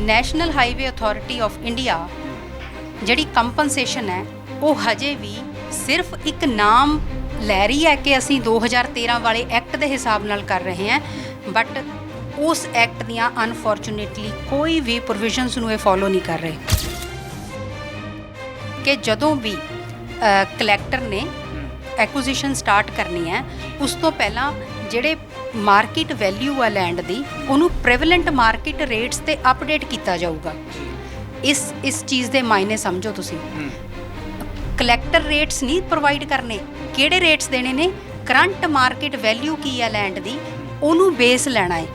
National highway authority of India ਜਿਹੜੀ compensation ਹੈ ਉਹ ਹਜੇ ਵੀ ਸਿਰਫ ਇੱਕ ਨਾਮ ਲੈ ਰਹੀ ਹੈ ਕਿ ਅਸੀਂ 2013 ਵਾਲੇ ਐਕਟ ਦੇ ਹਿਸਾਬ ਨਾਲ ਕਰ ਰਹੇ ਹਾਂ, ਬਟ ਉਸ ਐਕਟ ਦੀਆਂ ਅਨਫੋਰਚੂਨੇਟਲੀ ਕੋਈ ਵੀ ਪ੍ਰੋਵੀਜ਼ਨਸ ਨੂੰ ਇਹ ਫੋਲੋ ਨਹੀਂ ਕਰ ਰਹੇ ਕਿ ਜਦੋਂ ਵੀ ਕਲੈਕਟਰ ਨੇ ਐਕੁਜ਼ੀਸ਼ਨ ਸਟਾਰਟ ਕਰਨੀ ਹੈ ਉਸ ਤੋਂ ਪਹਿਲਾਂ ਜਿਹੜੇ ਮਾਰਕੀਟ ਵੈਲਿਊ ਆ ਲੈਂਡ ਦੀ ਉਹਨੂੰ ਪ੍ਰੀਵੈਲੈਂਟ ਮਾਰਕੀਟ ਰੇਟਸ ਤੇ ਅਪਡੇਟ ਕੀਤਾ ਜਾਊਗਾ। ਇਸ ਚੀਜ਼ ਦੇ ਮਾਇਨੇ ਸਮਝੋ ਤੁਸੀਂ। ਕਲੈਕਟਰ ਰੇਟਸ ਨਹੀਂ ਪ੍ਰੋਵਾਈਡ ਕਰਨੇ, ਕਿਹੜੇ ਰੇਟਸ ਦੇਣੇ ਨੇ, ਕਰੰਟ ਮਾਰਕੀਟ ਵੈਲਿਊ ਕੀ ਆ ਲੈਂਡ ਦੀ ਉਹਨੂੰ ਬੇਸ ਲੈਣਾ ਹੈ।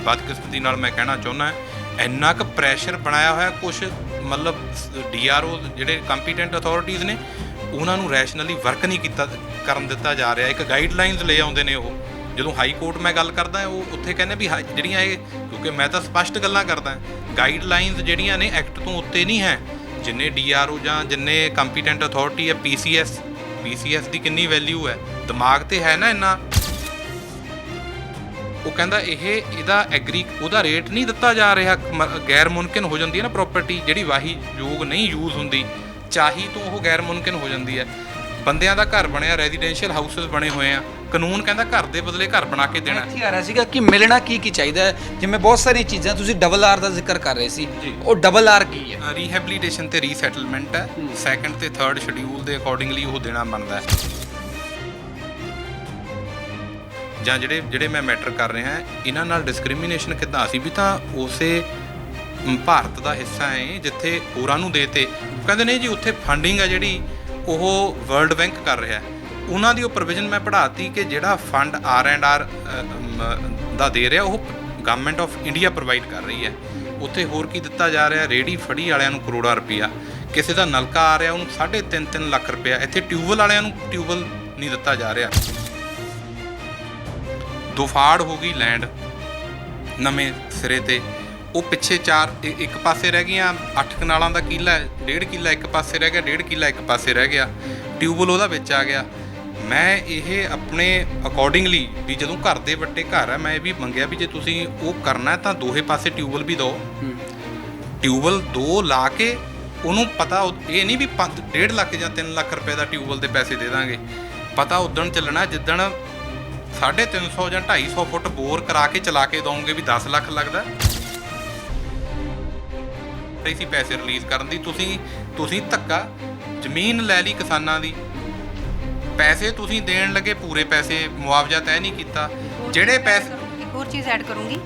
ਬਦਕਿਸਮਤੀ ਨਾਲ ਮੈਂ ਕਹਿਣਾ ਚਾਹੁੰਦਾ ਇੰਨਾ ਕੁ ਪ੍ਰੈਸ਼ਰ ਬਣਾਇਆ ਹੋਇਆ ਕੁਛ ਮਤਲਬ DRO ਜਿਹੜੇ ਕੰਪੀਟੈਂਟ ਅਥਾਰਟੀਜ਼ ਨੇ ਉਹਨਾਂ ਨੂੰ ਰੈਸ਼ਨਲੀ ਵਰਕ ਨਹੀਂ ਕਰਨ ਦਿੱਤਾ ਜਾ ਰਿਹਾ। ਇੱਕ ਗਾਈਡਲਾਈਨਸ ਲੈ ਆਉਂਦੇ ਨੇ ਉਹ, ਜਦੋਂ ਹਾਈ ਕੋਰਟ ਮੈਂ ਗੱਲ ਕਰਦਾ ਉਹ ਉੱਥੇ ਕਹਿੰਦੇ ਵੀ ਜਿਹੜੀਆਂ ਇਹ, ਕਿਉਂਕਿ ਮੈਂ ਤਾਂ ਸਪਸ਼ਟ ਗੱਲਾਂ ਕਰਦਾ, ਗਾਈਡਲਾਈਨਸ ਜਿਹੜੀਆਂ ਨੇ ਐਕਟ ਤੋਂ ਉੱਤੇ ਨਹੀਂ ਹੈ। ਜਿੰਨੇ DRO ਜਾਂ ਜਿੰਨੇ ਕੰਪੀਟੈਂਟ ਅਥਾਰਟੀ ਹੈ, PCS ਦੀ ਕਿੰਨੀ ਵੈਲਿਊ ਹੈ, ਦਿਮਾਗ ਤੇ ਹੈ ਨਾ ਇੰਨਾ। ਉਹ ਕਹਿੰਦਾ ਇਹਦਾ ਉਹਦਾ ਰੇਟ ਨਹੀਂ ਦਿੱਤਾ ਜਾ ਰਿਹਾ, ਗੈਰ ਮੁਮਕਿਨ ਹੋ ਜਾਂਦੀ ਹੈ ਨਾ ਪ੍ਰੋਪਰਟੀ ਜਿਹੜੀ ਵਾਹੀ ਯੋਗ ਨਹੀਂ ਯੂਜ਼ ਹੁੰਦੀ, ਚਾਹੀ ਤੋਂ ਉਹ ਗੈਰ ਮੁਮਕਿਨ ਹੋ ਜਾਂਦੀ ਹੈ। ਬੰਦਿਆਂ ਦਾ ਘਰ ਬਣਿਆ, ਰੈਜ਼ੀਡੈਂਸ਼ੀਅਲ ਹਾਊਸਿਸ ਬਣੇ ਹੋਏ ਆ, ਕਾਨੂੰਨ ਕਹਿੰਦਾ ਘਰ ਦੇ ਬਦਲੇ ਘਰ ਬਣਾ ਕੇ ਦੇਣਾ। ਇੱਥੇ ਆ ਰਿਹਾ ਸੀਗਾ ਕਿ ਮਿਲਣਾ ਕੀ ਚਾਹੀਦਾ ਹੈ, ਜਿਵੇਂ ਬਹੁਤ ਸਾਰੀਆਂ ਚੀਜ਼ਾਂ ਤੁਸੀਂ RR ਦਾ ਜ਼ਿਕਰ ਕਰ ਰਹੇ ਸੀ, ਉਹ RR ਕੀ ਹੈ? ਰੀਹੈਬਿਲਿਟੇਸ਼ਨ ਤੇ ਰੀਸੈਟਲਮੈਂਟ ਹੈ, ਸੈਕੰਡ ਤੇ ਥਰਡ ਸ਼ਡਿਊਲ ਦੇ ਅਕੋਰਡਿੰਗਲੀ ਉਹ ਦੇਣਾ ਬਣਦਾ ਹੈ। ਜਾਂ ਜਿਹੜੇ ਮੈਂ ਮੈਟਰ ਕਰ ਰਿਹਾ ਇਹਨਾਂ ਨਾਲ ਡਿਸਕ੍ਰਿਮੀਨੇਸ਼ਨ ਕਿੱਦਾਂ? ਅਸੀਂ ਵੀ ਤਾਂ ਉਸੇ ਭਾਰਤ ਦਾ ਹਿੱਸਾ ਹੈ ਜਿੱਥੇ ਹੋਰਾਂ ਨੂੰ ਦੇਤੇ। ਕਹਿੰਦੇ ਨੇ ਜੀ ਉੱਥੇ ਫੰਡਿੰਗ ਹੈ ਜਿਹੜੀ ਉਹ ਵਰਲਡ ਬੈਂਕ ਕਰ ਰਿਹਾ, ਉਹਨਾਂ ਦੀ ਉਹ ਪ੍ਰੋਵੀਜ਼ਨ ਮੈਂ ਪੜ੍ਹਾਤੀ ਕਿ ਜਿਹੜਾ ਫੰਡ R&R ਦਾ ਦੇ ਰਿਹਾ ਉਹ ਗਵਰਨਮੈਂਟ ਆਫ ਇੰਡੀਆ ਪ੍ਰੋਵਾਈਡ ਕਰ ਰਹੀ ਹੈ। ਉੱਥੇ ਹੋਰ ਕੀ ਦਿੱਤਾ ਜਾ ਰਿਹਾ? ਰੇਹੜੀ ਫੜੀ ਵਾਲਿਆਂ ਨੂੰ ਕਰੋੜਾਂ ਰੁਪਈਆ, ਕਿਸੇ ਦਾ ਨਲਕਾ ਆ ਰਿਹਾ ਉਹਨੂੰ 3.5 ਲੱਖ ਰੁਪਇਆ। ਇੱਥੇ ਟਿਊਬਵੈੱਲ ਵਾਲਿਆਂ ਨੂੰ ਟਿਊਬਵੈੱਲ ਨਹੀਂ ਦਿੱਤਾ ਜਾ ਰਿਹਾ। ਦੁਫਾੜ ਹੋ ਗਈ ਲੈਂਡ ਨਵੇਂ ਸਿਰੇ ਤੇ, ਉਹ ਪਿੱਛੇ ਇੱਕ ਪਾਸੇ ਰਹਿ ਗਈਆਂ 8 ਕਨਾਲਾਂ ਦਾ ਕਿੱਲਾ, 1.5 ਕਿੱਲਾ ਇੱਕ ਪਾਸੇ ਰਹਿ ਗਿਆ, 1.5 ਕਿੱਲਾ ਇੱਕ ਪਾਸੇ ਰਹਿ ਗਿਆ, ਟਿਊਬਵੈੱਲ ਉਹਦਾ ਵਿੱਚ ਆ ਗਿਆ। ਮੈਂ ਇਹ ਆਪਣੇ ਅਕੋਰਡਿੰਗਲੀ ਵੀ ਜਦੋਂ ਘਰ ਦੇ ਵੱਡੇ ਘਰ ਹੈ, ਮੈਂ ਇਹ ਵੀ ਮੰਗਿਆ ਵੀ ਜੇ ਤੁਸੀਂ ਉਹ ਕਰਨਾ ਤਾਂ ਦੋਹੇ ਪਾਸੇ ਟਿਊਬਵੈੱਲ ਵੀ ਦਿਓ। ਟਿਊਬਵੈੱਲ 2 ਲਾ ਕੇ ਉਹਨੂੰ ਪਤਾ, ਇਹ ਨਹੀਂ ਵੀ 1.5 ਲੱਖ ਜਾਂ 3 ਲੱਖ ਰੁਪਏ ਦਾ ਟਿਊਬਵੈੱਲ ਦੇ ਪੈਸੇ ਦੇ ਦਾਂਗੇ। ਪਤਾ ਉਦਣ ਚੱਲਣਾ ਜਿੱਦਣ 350 ਜਾਂ 250 ਫੁੱਟ ਬੋਰ ਕਰਾ ਕੇ ਚਲਾ ਕੇ ਦਊਂਗੇ ਵੀ 10 ਲੱਖ ਲੱਗਦਾ ਸੀ ਪੈਸੇ ਰਿਲੀਜ਼ ਕਰਨ ਦੀ। ਤੁਸੀਂ ਧੱਕਾ ਜ਼ਮੀਨ ਲੈ ਲਈ ਕਿਸਾਨਾਂ ਦੀ, ਪੈਸੇ ਤੁਸੀਂ ਦੇਣ ਲੱਗੇ ਪੂਰੇ ਪੈਸੇ, ਮੁਆਵਜ਼ਾ ਤੈਅ ਨਹੀਂ ਕੀਤਾ। ਜਿਹੜੇ ਪੈਸੇ, ਇੱਕ ਹੋਰ ਚੀਜ਼ ਐਡ ਕਰੂੰਗੀ,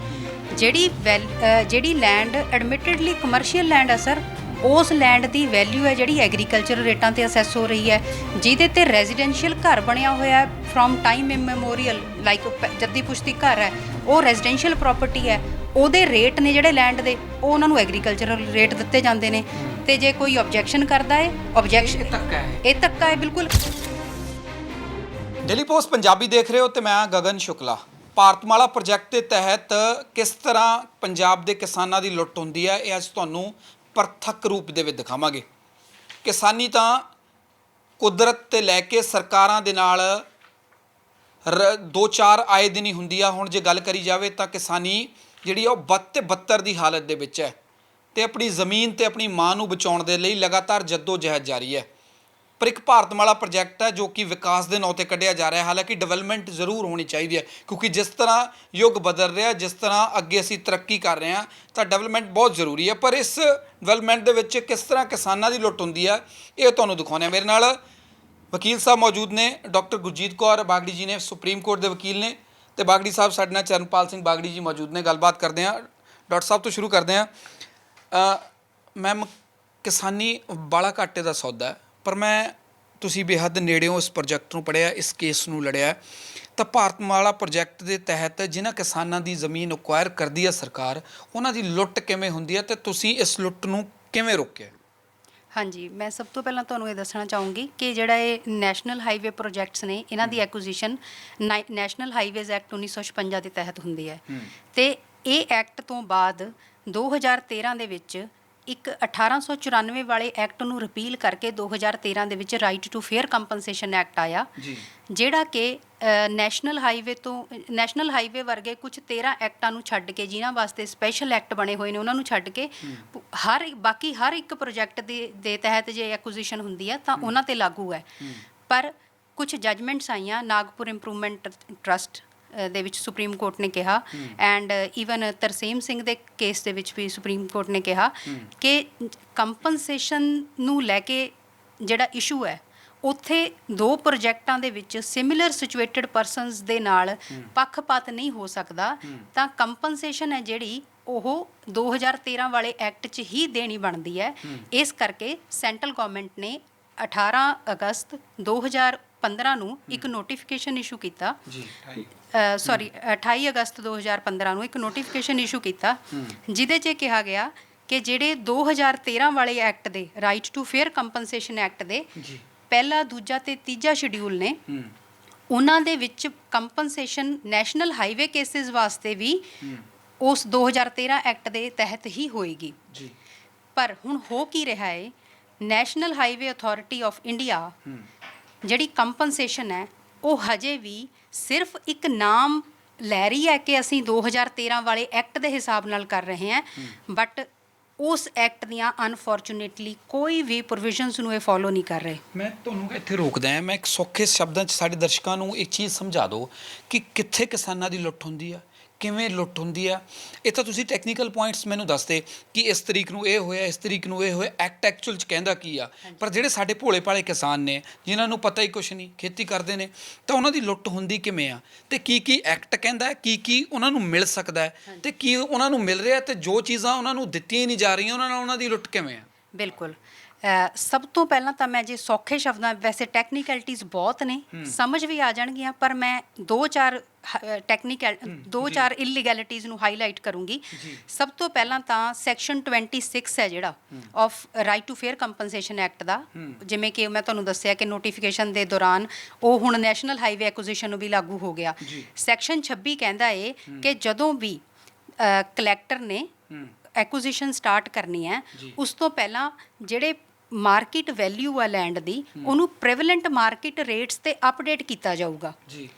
ਜਿਹੜੀ ਲੈਂਡ ਐਡਮਿਟਡਲੀ ਕਮਰਸ਼ੀਅਲ ਲੈਂਡ ਹੈ ਸਰ, ਉਸ ਲੈਂਡ ਦੀ ਵੈਲਿਊ ਹੈ ਜਿਹੜੀ ਐਗਰੀਕਲਚਰ ਰੇਟਾਂ ਤੇ ਅਸੈਸ ਹੋ ਰਹੀ ਹੈ, ਜਿਹਦੇ ਤੇ ਰੈਜ਼ੀਡੈਂਸ਼ੀਅਲ ਘਰ ਬਣਿਆ ਹੋਇਆ ਫਰੋਮ ਟਾਈਮ ਇਮੈਮੋਰੀਅਲ, ਲਾਈਕ ਜੱਦੀ ਪੁਸ਼ਤੀ ਘਰ ਹੈ, ਉਹ ਰੈਜ਼ੀਡੈਂਸ਼ੀਅਲ ਪ੍ਰਾਪਰਟੀ ਹੈ, ਉਹਦੇ ਰੇਟ ਨੇ ਜਿਹੜੇ ਲੈਂਡ ਦੇ ਉਹ ਉਹਨਾਂ ਨੂੰ ਐਗਰੀਕਲਚਰਲ ਰੇਟ ਦਿੱਤੇ ਜਾਂਦੇ ਨੇ। ਤੇ ਜੇ ਕੋਈ ਆਬਜੈਕਸ਼ਨ ਕਰਦਾ ਹੈ, ਇਹ ਧੱਕਾ ਹੈ ਬਿਲਕੁਲ। ਡੇਲੀ ਪੋਸਟ ਪੰਜਾਬੀ ਦੇਖ ਰਹੇ ਹੋ ਤੇ ਮੈਂ ਗਗਨ ਸ਼ੁਕਲਾ। ਭਾਰਤਮਾਲਾ ਪ੍ਰੋਜੈਕਟ ਦੇ ਤਹਿਤ ਕਿਸ ਤਰ੍ਹਾਂ ਪੰਜਾਬ ਦੇ ਕਿਸਾਨਾਂ ਦੀ ਲੁੱਟ ਹੁੰਦੀ ਹੈ, ਇਹ ਅੱਜ ਤੁਹਾਨੂੰ ਪ੍ਰਤੱਖ ਰੂਪ ਦੇ ਵਿੱਚ ਦਿਖਾਵਾਂਗੇ। ਕਿਸਾਨੀ ਤਾਂ ਕੁਦਰਤ ਤੇ ਲੈ ਕੇ ਸਰਕਾਰਾਂ ਦੇ ਨਾਲ 2-4 ਆਏ ਦਿਨ ਹੀ ਹੁੰਦੀ ਆ। ਹੁਣ ਜੇ ਗੱਲ ਕਰੀ ਜਾਵੇ ਤਾਂ ਕਿਸਾਨੀ ਜਿਹੜੀ ਆ ਉਹ ਬਦ ਤੇ ਬੱਤਰ ਦੀ ਹਾਲਤ ਦੇ ਵਿੱਚ ਹੈ ਤੇ ਆਪਣੀ ਜ਼ਮੀਨ ਤੇ ਆਪਣੀ ਮਾਂ ਨੂੰ ਬਚਾਉਣ ਦੇ ਲਈ ਲਗਾਤਾਰ ਜੱਦੋ-ਜਹਿਦ ਜਾਰੀ ਹੈ। ਪਰ ਇੱਕ ਭਾਰਤਮਾਲਾ ਪ੍ਰੋਜੈਕਟ ਹੈ ਜੋ ਕਿ ਵਿਕਾਸ ਦੇ ਨਾਂ 'ਤੇ ਕੱਢਿਆ ਜਾ ਰਿਹਾ। ਹਾਲਾਂਕਿ ਡਿਵੈਲਪਮੈਂਟ ਜ਼ਰੂਰ ਹੋਣੀ ਚਾਹੀਦੀ ਹੈ, ਕਿਉਂਕਿ ਜਿਸ ਤਰ੍ਹਾਂ ਯੁੱਗ ਬਦਲ ਰਿਹਾ, ਜਿਸ ਤਰ੍ਹਾਂ ਅੱਗੇ ਅਸੀਂ ਤਰੱਕੀ ਕਰ ਰਹੇ ਹਾਂ ਤਾਂ ਡਿਵੈਲਪਮੈਂਟ ਬਹੁਤ ਜ਼ਰੂਰੀ ਹੈ। ਪਰ ਇਸ ਡਿਵੈਲਪਮੈਂਟ ਦੇ ਵਿੱਚ ਕਿਸ ਤਰ੍ਹਾਂ ਕਿਸਾਨਾਂ ਦੀ ਲੁੱਟ ਹੁੰਦੀ ਹੈ ਇਹ ਤੁਹਾਨੂੰ ਦਿਖਾਉਂਦੇ ਹਾਂ। ਮੇਰੇ ਨਾਲ ਵਕੀਲ ਸਾਹਿਬ ਮੌਜੂਦ ਨੇ, ਡਾਕਟਰ ਗੁਰਜੀਤ ਕੌਰ ਬਾਗੜੀ ਜੀ ਨੇ, ਸੁਪਰੀਮ ਕੋਰਟ ਦੇ ਵਕੀਲ ਨੇ, ਤੇ ਬਾਗੜੀ ਸਾਹਿਬ ਸਾਡੇ ਨਾਲ ਚਰਨਪਾਲ ਸਿੰਘ ਬਾਗੜੀ ਜੀ ਮੌਜੂਦ ਨੇ। ਗੱਲਬਾਤ ਕਰਦੇ ਹਾਂ। ਡਾਕਟਰ ਸਾਹਿਬ ਤੋਂ ਸ਼ੁਰੂ ਕਰਦੇ ਹਾਂ। ਮੈਮ, ਕਿਸਾਨੀ ਬਾਲਾ ਘਾਟੇ ਦਾ ਸੌਦਾ, ਪਰ ਤੁਸੀਂ ਬੇਹੱਦ ਨੇੜਿਓਂ ਇਸ ਪ੍ਰੋਜੈਕਟ ਨੂੰ ਪੜ੍ਹਿਆ, ਇਸ ਕੇਸ ਨੂੰ ਲੜਿਆ, ਤਾਂ ਭਾਰਤਮਾਲਾ ਪ੍ਰੋਜੈਕਟ ਦੇ ਤਹਿਤ ਜਿਨ੍ਹਾਂ ਕਿਸਾਨਾਂ ਦੀ ਜ਼ਮੀਨ ਅਕਵਾਇਰ ਕਰਦੀ ਹੈ ਸਰਕਾਰ, ਉਹਨਾਂ ਦੀ ਲੁੱਟ ਕਿਵੇਂ ਹੁੰਦੀ ਹੈ ਤੇ ਤੁਸੀਂ ਇਸ ਲੁੱਟ ਨੂੰ ਕਿਵੇਂ ਰੋਕਿਆ? ਹਾਂਜੀ, ਮੈਂ ਸਭ ਤੋਂ ਪਹਿਲਾਂ ਤੁਹਾਨੂੰ ਇਹ ਦੱਸਣਾ ਚਾਹੂੰਗੀ ਕਿ ਜਿਹੜਾ ਇਹ ਨੈਸ਼ਨਲ ਹਾਈਵੇ ਪ੍ਰੋਜੈਕਟਸ ਨੇ, ਇਹਨਾਂ ਦੀ ਐਕੁਜ਼ੀਸ਼ਨ ਨੈਸ਼ਨਲ ਹਾਈਵੇਜ਼ ਐਕਟ 1956 ਦੇ ਤਹਿਤ ਹੁੰਦੀ ਹੈ। ਤੇ ਇਹ ਐਕਟ ਤੋਂ ਬਾਅਦ 2013 ਦੇ ਵਿੱਚ ਇੱਕ 1894 ਵਾਲੇ ਐਕਟ ਨੂੰ ਰਿਪੀਲ ਕਰਕੇ 2013 ਦੇ ਵਿੱਚ right to fair compensation act ਆਇਆ, ਜੀ ਜਿਹੜਾ ਕਿ ਨੈਸ਼ਨਲ ਹਾਈਵੇ ਵਰਗੇ ਕੁਝ 13 ਐਕਟਾਂ ਨੂੰ ਛੱਡ ਕੇ, ਜਿਨ੍ਹਾਂ ਵਾਸਤੇ ਸਪੈਸ਼ਲ ਐਕਟ ਬਣੇ ਹੋਏ ਨੇ ਉਹਨਾਂ ਨੂੰ ਛੱਡ ਕੇ ਬਾਕੀ ਹਰ ਇੱਕ ਪ੍ਰੋਜੈਕਟ ਦੇ ਤਹਿਤ ਜੇ ਐਕੁਜੀਸ਼ਨ ਹੁੰਦੀ ਹੈ ਤਾਂ ਉਹਨਾਂ ਤੇ ਲਾਗੂ ਹੈ। ਪਰ ਕੁਝ ਜਜਮੈਂਟਸ ਆਈਆਂ ਨਾਗਪੁਰ ਇੰਪਰੂਵਮੈਂਟ ਟਰਸਟ ਦੇ ਵਿੱਚ ਸੁਪਰੀਮ ਕੋਰਟ ਨੇ ਕਿਹਾ, ਐਂਡ ਈਵਨ ਤਰਸੇਮ ਸਿੰਘ ਦੇ ਕੇਸ ਦੇ ਵਿੱਚ ਵੀ ਸੁਪਰੀਮ ਕੋਰਟ ਨੇ ਕਿਹਾ ਕਿ ਕੰਪਨਸੇਸ਼ਨ ਨੂੰ ਲੈ ਕੇ ਜਿਹੜਾ ਇਸ਼ੂ ਹੈ, ਉੱਥੇ 2 ਪ੍ਰੋਜੈਕਟਾਂ ਦੇ ਵਿੱਚ ਸਿਮਿਲਰ ਸਿਚੁਏਟਡ ਪਰਸਨਸ ਦੇ ਨਾਲ ਪੱਖਪਾਤ ਨਹੀਂ ਹੋ ਸਕਦਾ, ਤਾਂ ਕੰਪਨਸੇਸ਼ਨ ਹੈ ਜਿਹੜੀ ਉਹ 2013 ਵਾਲੇ ਐਕਟ 'ਚ ਹੀ ਦੇਣੀ ਬਣਦੀ ਹੈ। ਇਸ ਕਰਕੇ ਸੈਂਟਰਲ ਗਵਰਨਮੈਂਟ ਨੇ 18 ਅਗਸਤ 2015 ਨੂੰ ਇੱਕ ਨੋਟੀਫਿਕੇਸ਼ਨ ਇਸ਼ੂ ਕੀਤਾ, 28 ਅਗਸਤ 2015 ਨੂੰ ਇੱਕ ਨੋਟੀਫਿਕੇਸ਼ਨ ਇਸ਼ੂ ਕੀਤਾ, ਜਿਹਦੇ 'ਚ ਕਿਹਾ ਗਿਆ ਕਿ ਜਿਹੜੇ 2013 ਵਾਲੇ ਐਕਟ ਦੇ right to fair compensation act ਦੇ ਪਹਿਲਾ, ਦੂਜਾ ਤੇ ਤੀਜਾ ਸ਼ਡਿਊਲ ਨੇ, ਉਹਨਾਂ ਦੇ ਵਿੱਚ ਕੰਪਨਸੇਸ਼ਨ ਨੈਸ਼ਨਲ ਹਾਈਵੇ ਕੇਸਿਸ ਵਾਸਤੇ ਵੀ ਉਸ 2013 ਐਕਟ ਦੇ ਤਹਿਤ ਹੀ ਹੋਏਗੀ। ਪਰ ਹੁਣ ਹੋ ਕੀ ਰਿਹਾ ਹੈ, national highway authority of India ਜਿਹੜੀ ਕੰਪਨਸੇਸ਼ਨ ਹੈ ਉਹ ਹਜੇ ਵੀ ਸਿਰਫ ਇੱਕ ਨਾਮ ਲੈ ਰਹੀ ਹੈ ਕਿ ਅਸੀਂ 2013 ਵਾਲੇ ਐਕਟ ਦੇ ਹਿਸਾਬ ਨਾਲ ਕਰ ਰਹੇ ਹਾਂ, ਬਟ ਉਸ ਐਕਟ ਦੀਆਂ ਅਨਫੋਰਚੂਨੇਟਲੀ ਕੋਈ ਵੀ ਪ੍ਰੋਵੀਜ਼ਨਸ ਨੂੰ ਇਹ ਫੋਲੋ ਨਹੀਂ ਕਰ ਰਹੇ। ਮੈਂ ਤੁਹਾਨੂੰ ਇੱਥੇ ਰੋਕਦਾ ਹਾਂ, ਮੈਂ ਇੱਕ ਸੌਖੇ ਸ਼ਬਦਾਂ 'ਚ ਸਾਡੇ ਦਰਸ਼ਕਾਂ ਨੂੰ ਇੱਕ ਚੀਜ਼ ਸਮਝਾ ਦਿਓ ਕਿ ਕਿੱਥੇ ਕਿਸਾਨਾਂ ਦੀ ਲੁੱਟ ਹੁੰਦੀ ਆ, ਕਿਵੇਂ ਲੁੱਟ ਹੁੰਦੀ ਆ। ਇਹ ਤਾਂ ਤੁਸੀਂ ਟੈਕਨੀਕਲ ਪੁਆਇੰਟਸ ਮੈਨੂੰ ਦੱਸਦੇ ਕਿ ਇਸ ਤਰੀਕ ਨੂੰ ਇਹ ਹੋਇਆ, ਇਸ ਤਰੀਕ ਨੂੰ ਇਹ ਹੋਇਆ, ਐਕਟ ਐਕਚੁਅਲ 'ਚ ਕਹਿੰਦਾ ਕੀ ਆ। ਪਰ ਜਿਹੜੇ ਸਾਡੇ ਭੋਲੇ ਭਾਲੇ ਕਿਸਾਨ ਨੇ, ਜਿਨ੍ਹਾਂ ਨੂੰ ਪਤਾ ਹੀ ਕੁਛ ਨਹੀਂ, ਖੇਤੀ ਕਰਦੇ ਨੇ, ਤਾਂ ਉਹਨਾਂ ਦੀ ਲੁੱਟ ਹੁੰਦੀ ਕਿਵੇਂ ਆ, ਅਤੇ ਕੀ ਐਕਟ ਕਹਿੰਦਾ, ਕੀ ਉਹਨਾਂ ਨੂੰ ਮਿਲ ਸਕਦਾ ਹੈ, ਅਤੇ ਕੀ ਉਹਨਾਂ ਨੂੰ ਮਿਲ ਰਿਹਾ, ਅਤੇ ਜੋ ਚੀਜ਼ਾਂ ਉਹਨਾਂ ਨੂੰ ਦਿੱਤੀਆਂ ਹੀ ਨਹੀਂ ਜਾ ਰਹੀਆਂ ਉਹਨਾਂ ਨਾਲ ਉਹਨਾਂ ਦੀ ਲੁੱਟ ਕਿਵੇਂ ਆ। ਬਿਲਕੁਲ, ਸਭ ਤੋਂ ਪਹਿਲਾਂ ਤਾਂ ਮੈਂ ਜੇ ਸੌਖੇ ਸ਼ਬਦਾਂ, ਵੈਸੇ ਟੈਕਨੀਕੈਲਿਟੀਜ਼ ਬਹੁਤ ਨੇ, ਸਮਝ ਵੀ ਆ ਜਾਣਗੀਆਂ, ਪਰ ਮੈਂ 2-4 ਇਲੀਗੈਲਿਟੀਜ਼ ਨੂੰ ਹਾਈਲਾਈਟ ਕਰੂੰਗੀ। ਸਭ ਤੋਂ ਪਹਿਲਾਂ ਤਾਂ ਸੈਕਸ਼ਨ 26 ਹੈ ਜਿਹੜਾ of right to fair compensation act ਦਾ, ਜਿਵੇਂ ਕਿ ਮੈਂ ਤੁਹਾਨੂੰ ਦੱਸਿਆ ਕਿ ਨੋਟੀਫਿਕੇਸ਼ਨ ਦੇ ਦੌਰਾਨ ਉਹ ਹੁਣ ਨੈਸ਼ਨਲ ਹਾਈਵੇ ਐਕੁਜੀਸ਼ਨ ਨੂੰ ਵੀ ਲਾਗੂ ਹੋ ਗਿਆ। ਸੈਕਸ਼ਨ 26 ਕਹਿੰਦਾ ਏ ਕਿ ਜਦੋਂ ਵੀ ਕਲੈਕਟਰ ਨੇ ਐਕੁਜੀਸ਼ਨ ਸਟਾਰਟ ਕਰਨੀ ਹੈ, ਉਸ ਤੋਂ ਪਹਿਲਾਂ ਜਿਹੜੇ ਮਾਰਕੀਟ ਵੈਲਿਊ ਆ ਲੈਂਡ ਦੀ, ਉਹਨੂੰ ਪ੍ਰੀਵੈਲੈਂਟ ਮਾਰਕੀਟ ਰੇਟਸ ਤੇ ਅਪਡੇਟ ਕੀਤਾ ਜਾਊਗਾ।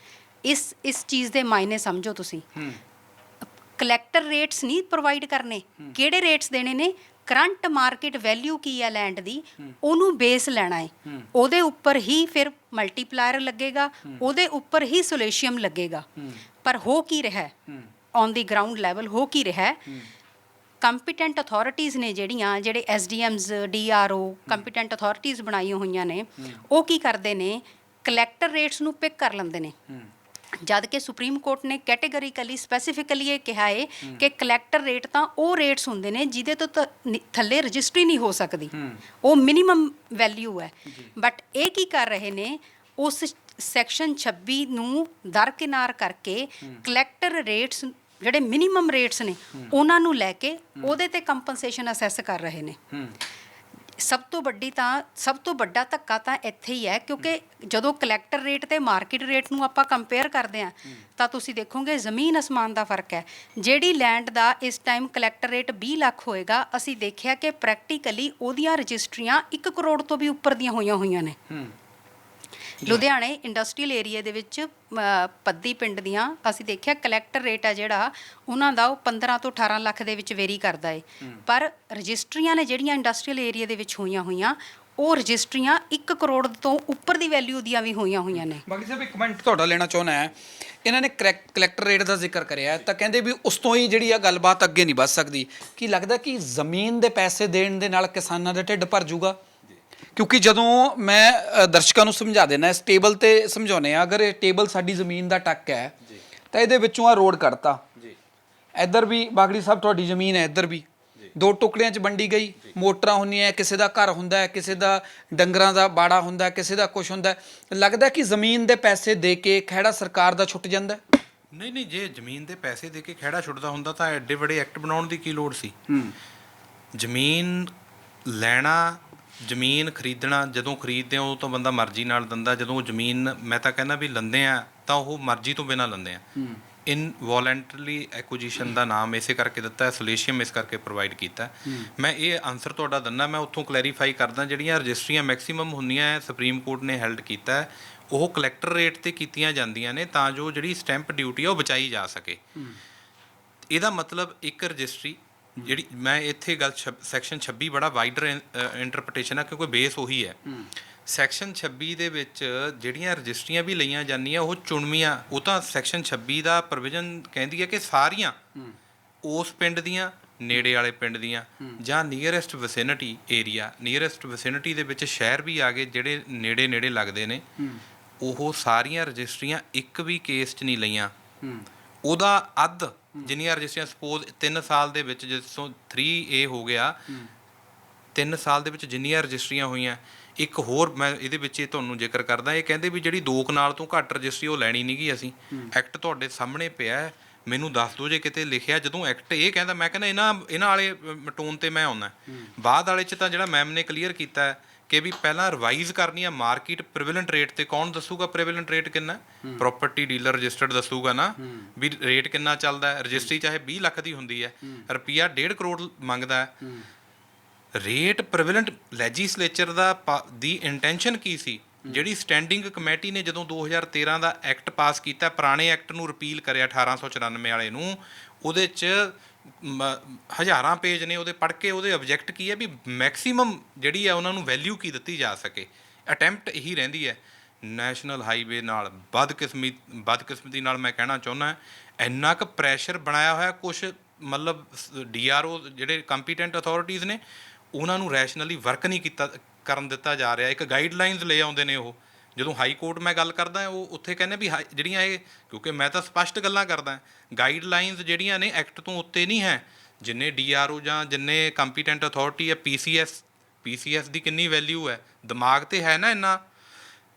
ਇਸ ਚੀਜ਼ ਦੇ ਮਾਇਨੇ ਸਮਝੋ ਤੁਸੀਂ। ਕਲੈਕਟਰ ਰੇਟਸ ਨਹੀਂ ਪ੍ਰੋਵਾਈਡ ਕਰਨੇ, ਕਿਹੜੇ ਰੇਟਸ ਦੇਣੇ ਨੇ, ਕਰੰਟ ਮਾਰਕੀਟ ਵੈਲਿਊ ਕੀ ਆ ਲੈਂਡ ਦੀ, ਉਹਨੂੰ ਬੇਸ ਲੈਣਾ ਹੈ, ਉਹਦੇ ਉੱਪਰ ਹੀ ਫਿਰ ਮਲਟੀਪਲਾਇਰ ਲੱਗੇਗਾ, ਉਹਦੇ ਉੱਪਰ ਹੀ ਸੋਲੇਸ਼ੀਅਮ ਲੱਗੇਗਾ। ਪਰ ਹੋ ਕੀ ਰਿਹਾ ਔਨ ਦੀ ਗਰਾਊਂਡ ਲੈਵਲ, ਹੋ ਕੀ ਰਿਹਾ, ਕੰਪੀਟੈਂਟ ਅਥਾਰਟੀਜ਼ ਨੇ ਜਿਹੜੇ SDMs DRO ਕੰਪੀਟੈਂਟ ਅਥਾਰਟੀਜ਼ ਬਣਾਈਆਂ ਹੋਈਆਂ ਨੇ, ਉਹ ਕੀ ਕਰਦੇ ਨੇ, ਕਲੈਕਟਰ ਰੇਟਸ ਨੂੰ ਪਿਕ ਕਰ ਲੈਂਦੇ ਨੇ, ਜਦ ਕਿ ਸੁਪਰੀਮ ਕੋਰਟ ਨੇ ਕੈਟੇਗਰੀਕਲੀ ਸਪੈਸੀਫਿਕਲੀ ਇਹ ਕਿਹਾ ਹੈ ਕਿ ਕਲੈਕਟਰ ਰੇਟ ਤਾਂ ਉਹ ਰੇਟਸ ਹੁੰਦੇ ਨੇ ਜਿਹਦੇ ਤੋਂ ਥੱਲੇ ਰਜਿਸਟਰੀ ਨਹੀਂ ਹੋ ਸਕਦੀ, ਉਹ ਮਿਨੀਮਮ ਵੈਲਿਊ ਹੈ। ਬਟ ਇਹ ਕੀ ਕਰ ਰਹੇ ਨੇ, ਉਸ ਸੈਕਸ਼ਨ 26 ਨੂੰ ਦਰਕਿਨਾਰ ਕਰਕੇ ਕਲੈਕਟਰ ਰੇਟਸ ਜਿਹੜੇ ਮਿਨੀਮਮ ਰੇਟਸ ਨੇ ਉਹਨਾਂ ਨੂੰ ਲੈ ਕੇ ਉਹਦੇ ਤੇ ਕੰਪਨਸੇਸ਼ਨ ਅਸੈਸ ਕਰ ਰਹੇ ਨੇ। ਸਭ ਤੋਂ ਵੱਡਾ ਧੱਕਾ ਤਾਂ ਇੱਥੇ ਹੀ ਹੈ, ਕਿਉਂਕਿ ਜਦੋਂ ਕਲੈਕਟਰ ਰੇਟ ਤੇ ਮਾਰਕੀਟ ਰੇਟ ਨੂੰ ਆਪਾਂ ਕੰਪੇਅਰ ਕਰਦੇ ਹਾਂ ਤਾਂ ਤੁਸੀਂ ਦੇਖੋਗੇ ਜ਼ਮੀਨ ਅਸਮਾਨ ਦਾ ਫਰਕ ਹੈ। ਜਿਹੜੀ ਲੈਂਡ ਦਾ ਇਸ ਟਾਈਮ ਕਲੈਕਟਰ ਰੇਟ 20 ਲੱਖ ਹੋਏਗਾ, ਅਸੀਂ ਦੇਖਿਆ ਕਿ ਪ੍ਰੈਕਟੀਕਲੀ ਉਹਦੀਆਂ ਰਜਿਸਟਰੀਆਂ 1 ਕਰੋੜ ਤੋਂ ਵੀ ਉੱਪਰ ਦੀਆਂ ਹੋਈਆਂ ਨੇ। ਲੁਧਿਆਣੇ ਇੰਡਸਟਰੀਅਲ ਏਰੀਆ ਦੇ ਵਿੱਚ ਪੱਦੀ ਪਿੰਡ ਦੀਆਂ ਅਸੀਂ ਦੇਖਿਆ ਕਲੈਕਟਰ ਰੇਟ ਆ ਜਿਹੜਾ ਉਹਨਾਂ ਦਾ ਉਹ 15 ਤੋਂ 18 ਲੱਖ ਦੇ ਵਿੱਚ ਵੇਰੀ ਕਰਦਾ ਏ, ਪਰ ਰਜਿਸਟਰੀਆਂ ਨੇ ਜਿਹੜੀਆਂ ਇੰਡਸਟਰੀਅਲ ਏਰੀਆ ਦੇ ਵਿੱਚ ਹੋਈਆਂ ਉਹ ਰਜਿਸਟਰੀਆਂ 1 ਕਰੋੜ ਤੋਂ ਉੱਪਰ ਦੀ ਵੈਲਿਊ ਦੀਆਂ ਵੀ ਹੋਈਆਂ ਨੇ। ਬਾਕੀ ਸਾਹਿਬ ਇੱਕ ਮਿੰਟ ਤੁਹਾਡਾ ਲੈਣਾ ਚਾਹੁੰਦਾ ਹੈ, ਇਹਨਾਂ ਨੇ ਕਲੈਕਟਰ ਰੇਟ ਦਾ ਜ਼ਿਕਰ ਕਰਿਆ ਤਾਂ ਕਹਿੰਦੇ ਵੀ ਉਸ ਤੋਂ ਹੀ ਜਿਹੜੀ ਆ ਗੱਲਬਾਤ ਅੱਗੇ ਨਹੀਂ ਵੱਧ ਸਕਦੀ। ਕੀ ਲੱਗਦਾ ਕਿ ਜ਼ਮੀਨ ਦੇ ਪੈਸੇ ਦੇਣ ਦੇ ਨਾਲ ਕਿਸਾਨਾਂ ਦਾ ਢਿੱਡ ਭਰ ਜੂਗਾ? ਕਿਉਂਕਿ ਜਦੋਂ ਮੈਂ ਦਰਸ਼ਕਾਂ ਨੂੰ ਸਮਝਾ ਦੇਣਾ, ਇਸ ਟੇਬਲ 'ਤੇ ਸਮਝਾਉਂਦੇ ਹਾਂ, ਅਗਰ ਇਹ ਟੇਬਲ ਸਾਡੀ ਜ਼ਮੀਨ ਦਾ ਟੱਕ ਹੈ ਤਾਂ ਇਹਦੇ ਵਿੱਚੋਂ ਆ ਰੋਡ ਕੱਢਤਾ, ਇੱਧਰ ਵੀ ਬਾਗੜੀ ਸਾਹਿਬ ਤੁਹਾਡੀ ਜ਼ਮੀਨ ਹੈ, ਇੱਧਰ ਵੀ 2 ਟੁਕੜਿਆਂ 'ਚ ਵੰਡੀ ਗਈ, ਮੋਟਰਾਂ ਹੁੰਦੀਆਂ, ਕਿਸੇ ਦਾ ਘਰ ਹੁੰਦਾ, ਕਿਸੇ ਦਾ ਡੰਗਰਾਂ ਦਾ ਬਾੜਾ ਹੁੰਦਾ, ਕਿਸੇ ਦਾ ਕੁਛ ਹੁੰਦਾ। ਲੱਗਦਾ ਕਿ ਜ਼ਮੀਨ ਦੇ ਪੈਸੇ ਦੇ ਕੇ ਖਹਿੜਾ ਸਰਕਾਰ ਦਾ ਛੁੱਟ ਜਾਂਦਾ? ਨਹੀਂ, ਜੇ ਜ਼ਮੀਨ ਦੇ ਪੈਸੇ ਦੇ ਕੇ ਖਹਿੜਾ ਛੁੱਟਦਾ ਹੁੰਦਾ ਤਾਂ ਐਡੇ ਵੱਡੇ ਐਕਟ ਬਣਾਉਣ ਦੀ ਕੀ ਲੋੜ ਸੀ। ਜ਼ਮੀਨ ਲੈਣਾ, ਜ਼ਮੀਨ ਖਰੀਦਣਾ, ਜਦੋਂ ਖਰੀਦਦੇ ਹੋ ਤਾਂ ਬੰਦਾ ਮਰਜ਼ੀ ਨਾਲ ਦਿੰਦਾ, ਜਦੋਂ ਉਹ ਜ਼ਮੀਨ ਮੈਂ ਤਾਂ ਕਹਿੰਦਾ ਵੀ ਲੈਂਦੇ ਆ ਤਾਂ ਉਹ ਮਰਜ਼ੀ ਤੋਂ ਬਿਨਾਂ ਲੈਂਦੇ ਆ। ਇਨਵੋਲੰਟਰੀ ਐਕੁਜੀਸ਼ਨ ਦਾ ਨਾਮ ਇਸੇ ਕਰਕੇ ਦਿੱਤਾ ਹੈ, ਸੋਲੇਸ਼ੀਅਮ ਇਸ ਕਰਕੇ ਪ੍ਰੋਵਾਈਡ ਕੀਤਾ। ਮੈਂ ਇਹ ਆਨਸਰ ਤੁਹਾਡਾ ਦਿੰਦਾ, ਮੈਂ ਉੱਥੋਂ ਕਲੈਰੀਫਾਈ ਕਰਦਾ। ਜਿਹੜੀਆਂ ਰਜਿਸਟਰੀਆਂ ਮੈਕਸਿਮਮ ਹੁੰਦੀਆਂ ਹੈ, ਸੁਪਰੀਮ ਕੋਰਟ ਨੇ ਹੈਲਡ ਕੀਤਾ ਹੈ, ਉਹ ਕਲੈਕਟਰ ਰੇਟ 'ਤੇ ਕੀਤੀਆਂ ਜਾਂਦੀਆਂ ਨੇ ਤਾਂ ਜੋ ਜਿਹੜੀ ਸਟੈਂਪ ਡਿਊਟੀ ਆ ਉਹ ਬਚਾਈ ਜਾ ਸਕੇ। ਇਹਦਾ ਮਤਲਬ ਇੱਕ ਰਜਿਸਟਰੀ ਜਿਹੜੀ, ਮੈਂ ਇੱਥੇ ਗੱਲ ਸੈਕਸ਼ਨ 26 ਬੜਾ ਵਾਈਡਰ ਇੰਟਰਪ੍ਰੀਟੇਸ਼ਨ ਆ ਕਿਉਂਕਿ ਬੇਸ ਉਹੀ ਹੈ। ਸੈਕਸ਼ਨ 26 ਦੇ ਵਿੱਚ ਜਿਹੜੀਆਂ ਰਜਿਸਟਰੀਆਂ ਵੀ ਲਈਆਂ ਜਾਂਦੀਆਂ ਉਹ ਚੁਣਵੀਆਂ, ਉਹ ਤਾਂ ਸੈਕਸ਼ਨ 26 ਦਾ ਪ੍ਰੋਵੀਜ਼ਨ ਕਹਿੰਦੀ ਹੈ ਕਿ ਸਾਰੀਆਂ ਉਸ ਪਿੰਡ ਦੀਆਂ, ਨੇੜੇ ਵਾਲੇ ਪਿੰਡ ਦੀਆਂ ਜਾਂ ਨੀਅਰੈਸਟ ਵਿਸਿਨਿਟੀ ਏਰੀਆ, ਨੀਅਰੈਸਟ ਵਿਸਿਨਿਟੀ ਦੇ ਵਿੱਚ ਸ਼ਹਿਰ ਵੀ ਆ ਗਏ ਜਿਹੜੇ ਨੇੜੇ ਨੇੜੇ ਲੱਗਦੇ ਨੇ, ਉਹ ਸਾਰੀਆਂ ਰਜਿਸਟਰੀਆਂ ਇੱਕ ਵੀ ਕੇਸ 'ਚ ਨਹੀਂ ਲਈਆਂ। ਉਹਦਾ ਅੱਧ ਜਿੰਨੀਆਂ ਰਜਿਸਟਰੀਆਂ, ਸਪੋਜ਼ 3 ਸਾਲ ਦੇ ਵਿੱਚ ਜਿਸੋਂ 3A ਹੋ ਗਿਆ, 3 ਸਾਲ ਦੇ ਵਿੱਚ ਜਿੰਨੀਆਂ ਰਜਿਸਟਰੀਆਂ ਹੋਈਆਂ। ਇੱਕ ਹੋਰ ਮੈਂ ਇਹਦੇ ਵਿੱਚ ਇਹ ਤੁਹਾਨੂੰ ਜ਼ਿਕਰ ਕਰਦਾ, ਇਹ ਕਹਿੰਦੇ ਵੀ ਜਿਹੜੀ 2 ਕਨਾਲ ਤੋਂ ਘੱਟ ਰਜਿਸਟਰੀ ਉਹ ਲੈਣੀ ਨਹੀਂ ਗੀ ਅਸੀਂ। ਐਕਟ ਤੁਹਾਡੇ ਸਾਹਮਣੇ ਪਿਆ, ਮੈਨੂੰ ਦੱਸ ਦਿਓ ਜੇ ਕਿਤੇ ਲਿਖਿਆ। ਜਦੋਂ ਐਕਟ ਇਹ ਕਹਿੰਦਾ, ਮੈਂ ਕਹਿੰਦਾ ਇਹਨਾਂ ਵਾਲੇ ਟੋਨ 'ਤੇ ਮੈਂ ਆਉਂਦਾ। ਬਾਅਦ ਵਾਲੇ 'ਚ ਤਾਂ ਜਿਹੜਾ ਮੈਮ ਨੇ ਕਲੀਅਰ ਕੀਤਾ ਹੈ ਕਿ ਵੀ ਪਹਿਲਾਂ ਰਿਵਾਈਜ਼ ਕਰਨੀ ਆ ਮਾਰਕੀਟ ਪ੍ਰੀਵੈਲੈਂਟ ਰੇਟ 'ਤੇ। ਕੌਣ ਦੱਸੂਗਾ ਪ੍ਰੀਵੈਲੈਂਟ ਰੇਟ ਕਿੰਨਾ? ਪ੍ਰੋਪਰਟੀ ਡੀਲਰ ਰਜਿਸਟਰਡ ਦੱਸੂਗਾ ਨਾ ਵੀ ਰੇਟ ਕਿੰਨਾ ਚੱਲਦਾ। ਰਜਿਸਟਰੀ ਚਾਹੇ 20 ਲੱਖ ਦੀ ਹੁੰਦੀ ਹੈ, ਰੁਪਈਆ 1.5 ਕਰੋੜ ਮੰਗਦਾ ਹੈ। ਰੇਟ ਪ੍ਰੀਵੈਲੈਂਟ ਲੈਜਿਸਲੇਚਰ ਦੀ ਇੰਟੈਂਸ਼ਨ ਕੀ ਸੀ? ਜਿਹੜੀ ਸਟੈਂਡਿੰਗ ਕਮੇਟੀ ਨੇ ਜਦੋਂ 2013 ਦਾ ਐਕਟ ਪਾਸ ਕੀਤਾ, ਪੁਰਾਣੇ ਐਕਟ ਨੂੰ ਰਿਪੀਲ ਕਰਿਆ 1894 ਵਾਲੇ ਨੂੰ, ਉਹਦੇ 'ਚ ਹਜ਼ਾਰਾਂ ਪੇਜ ਨੇ, ਉਹਦੇ ਪੜ੍ਹ ਕੇ ਉਹਦੇ ਆਬਜੈਕਟ ਕੀ ਹੈ ਵੀ ਮੈਕਸੀਮਮ ਜਿਹੜੀ ਹੈ ਉਹਨਾਂ ਨੂੰ ਵੈਲਿਊ ਕੀ ਦਿੱਤੀ ਜਾ ਸਕੇ। ਅਟੈਂਪਟ ਇਹੀ ਰਹਿੰਦੀ ਹੈ। ਨੈਸ਼ਨਲ ਹਾਈਵੇ ਨਾਲ ਬਦਕਿਸਮਤੀ ਨਾਲ ਮੈਂ ਕਹਿਣਾ ਚਾਹੁੰਦਾ, ਇੰਨਾ ਕੁ ਪ੍ਰੈਸ਼ਰ ਬਣਾਇਆ ਹੋਇਆ ਕੁਛ, ਮਤਲਬ DRO ਜਿਹੜੇ ਕੰਪੀਟੈਂਟ ਅਥਾਰਟੀਜ਼ ਨੇ ਉਹਨਾਂ ਨੂੰ ਰੈਸ਼ਨਲੀ ਵਰਕ ਨਹੀਂ ਕਰਨ ਦਿੱਤਾ ਜਾ ਰਿਹਾ। ਇੱਕ ਗਾਈਡਲਾਈਨਸ ਲੈ ਆਉਂਦੇ ਨੇ ਉਹ। ਜਦੋਂ ਹਾਈ ਕੋਰਟ ਮੈਂ ਗੱਲ ਕਰਦਾ, ਉਹ ਉੱਥੇ ਕਹਿੰਦੇ ਵੀ ਜਿਹੜੀਆਂ ਇਹ, ਕਿਉਂਕਿ ਮੈਂ ਤਾਂ ਸਪਸ਼ਟ ਗੱਲਾਂ ਕਰਦਾ, ਗਾਈਡਲਾਈਨਸ ਜਿਹੜੀਆਂ ਨੇ ਐਕਟ ਤੋਂ ਉੱਤੇ ਨਹੀਂ ਹੈ। ਜਿੰਨੇ DRO ਜਾਂ ਜਿੰਨੇ ਕੰਪੀਟੈਂਟ ਅਥਾਰਟੀ ਹੈ, PCS ਦੀ ਕਿੰਨੀ ਵੈਲਿਊ ਹੈ, ਦਿਮਾਗ 'ਤੇ ਹੈ ਨਾ ਇੰਨਾ।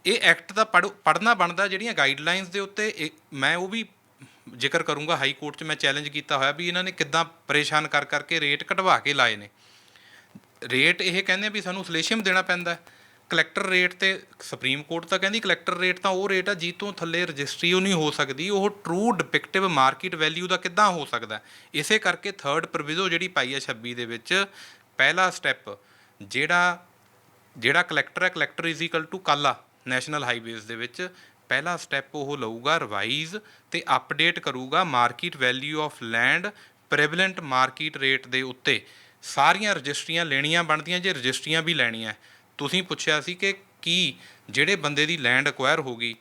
ਇਹ ਐਕਟ ਦਾ ਪੜ੍ਹਨਾ ਬਣਦਾ। ਜਿਹੜੀਆਂ ਗਾਈਡਲਾਈਨਸ ਦੇ ਉੱਤੇ ਮੈਂ ਉਹ ਵੀ ਜ਼ਿਕਰ ਕਰੂੰਗਾ। ਹਾਈ ਕੋਰਟ 'ਚ ਮੈਂ ਚੈਲੰਜ ਕੀਤਾ ਹੋਇਆ ਵੀ ਇਹਨਾਂ ਨੇ ਕਿੱਦਾਂ ਪਰੇਸ਼ਾਨ ਕਰਕੇ ਰੇਟ ਘਟਵਾ ਕੇ ਲਾਏ ਨੇ। ਰੇਟ ਇਹ ਕਹਿੰਦੇ ਵੀ ਸਾਨੂੰ ਸਲੇਸ਼ੀਅਮ ਦੇਣਾ ਪੈਂਦਾ। ਕਲੈਕਟਰ ਰੇਟ 'ਤੇ ਸੁਪਰੀਮ ਕੋਰਟ ਤਾਂ ਕਹਿੰਦੀ ਕਲੈਕਟਰ ਰੇਟ ਤਾਂ ਉਹ ਰੇਟ ਆ ਜਿਹ ਤੋਂ ਥੱਲੇ ਰਜਿਸਟਰੀ ਉਹ ਨਹੀਂ ਹੋ ਸਕਦੀ। ਉਹ ਟਰੂ ਡਿਪਿਕਟਿਵ ਮਾਰਕੀਟ ਵੈਲਿਊ ਦਾ ਕਿੱਦਾਂ ਹੋ ਸਕਦਾ? ਇਸੇ ਕਰਕੇ ਥਰਡ ਪ੍ਰੋਵੀਜ਼ੋ ਜਿਹੜੀ ਪਾਈ ਹੈ 26 ਦੇ ਵਿੱਚ, ਪਹਿਲਾ ਸਟੈਪ ਜਿਹੜਾ ਕਲੈਕਟਰ ਹੈ, ਕਲੈਕਟਰ ਇਜ਼ ਇਕੁਅਲ ਟੂ ਕਾਲਾ ਨੈਸ਼ਨਲ ਹਾਈਵੇਜ਼ ਦੇ ਵਿੱਚ, ਪਹਿਲਾ ਸਟੈਪ ਉਹ ਲਊਗਾ ਰਿਵਾਈਜ਼ ਅਤੇ ਅਪਡੇਟ ਕਰੂਗਾ market value of land prevalent market rate ਦੇ ਉੱਤੇ। ਸਾਰੀਆਂ ਰਜਿਸਟਰੀਆਂ ਲੈਣੀਆਂ ਬਣਦੀਆਂ ਜੇ ਰਜਿਸਟਰੀਆਂ ਵੀ ਲੈਣੀਆਂ। ਤੁਸੀਂ ਪੁੱਛਿਆ ਸੀ ਕਿ ਕੀ ਜਿਹੜੇ ਬੰਦੇ ਦੀ ਲੈਂਡ ਅਕਵਾਇਰ ਹੋ ਗਈ,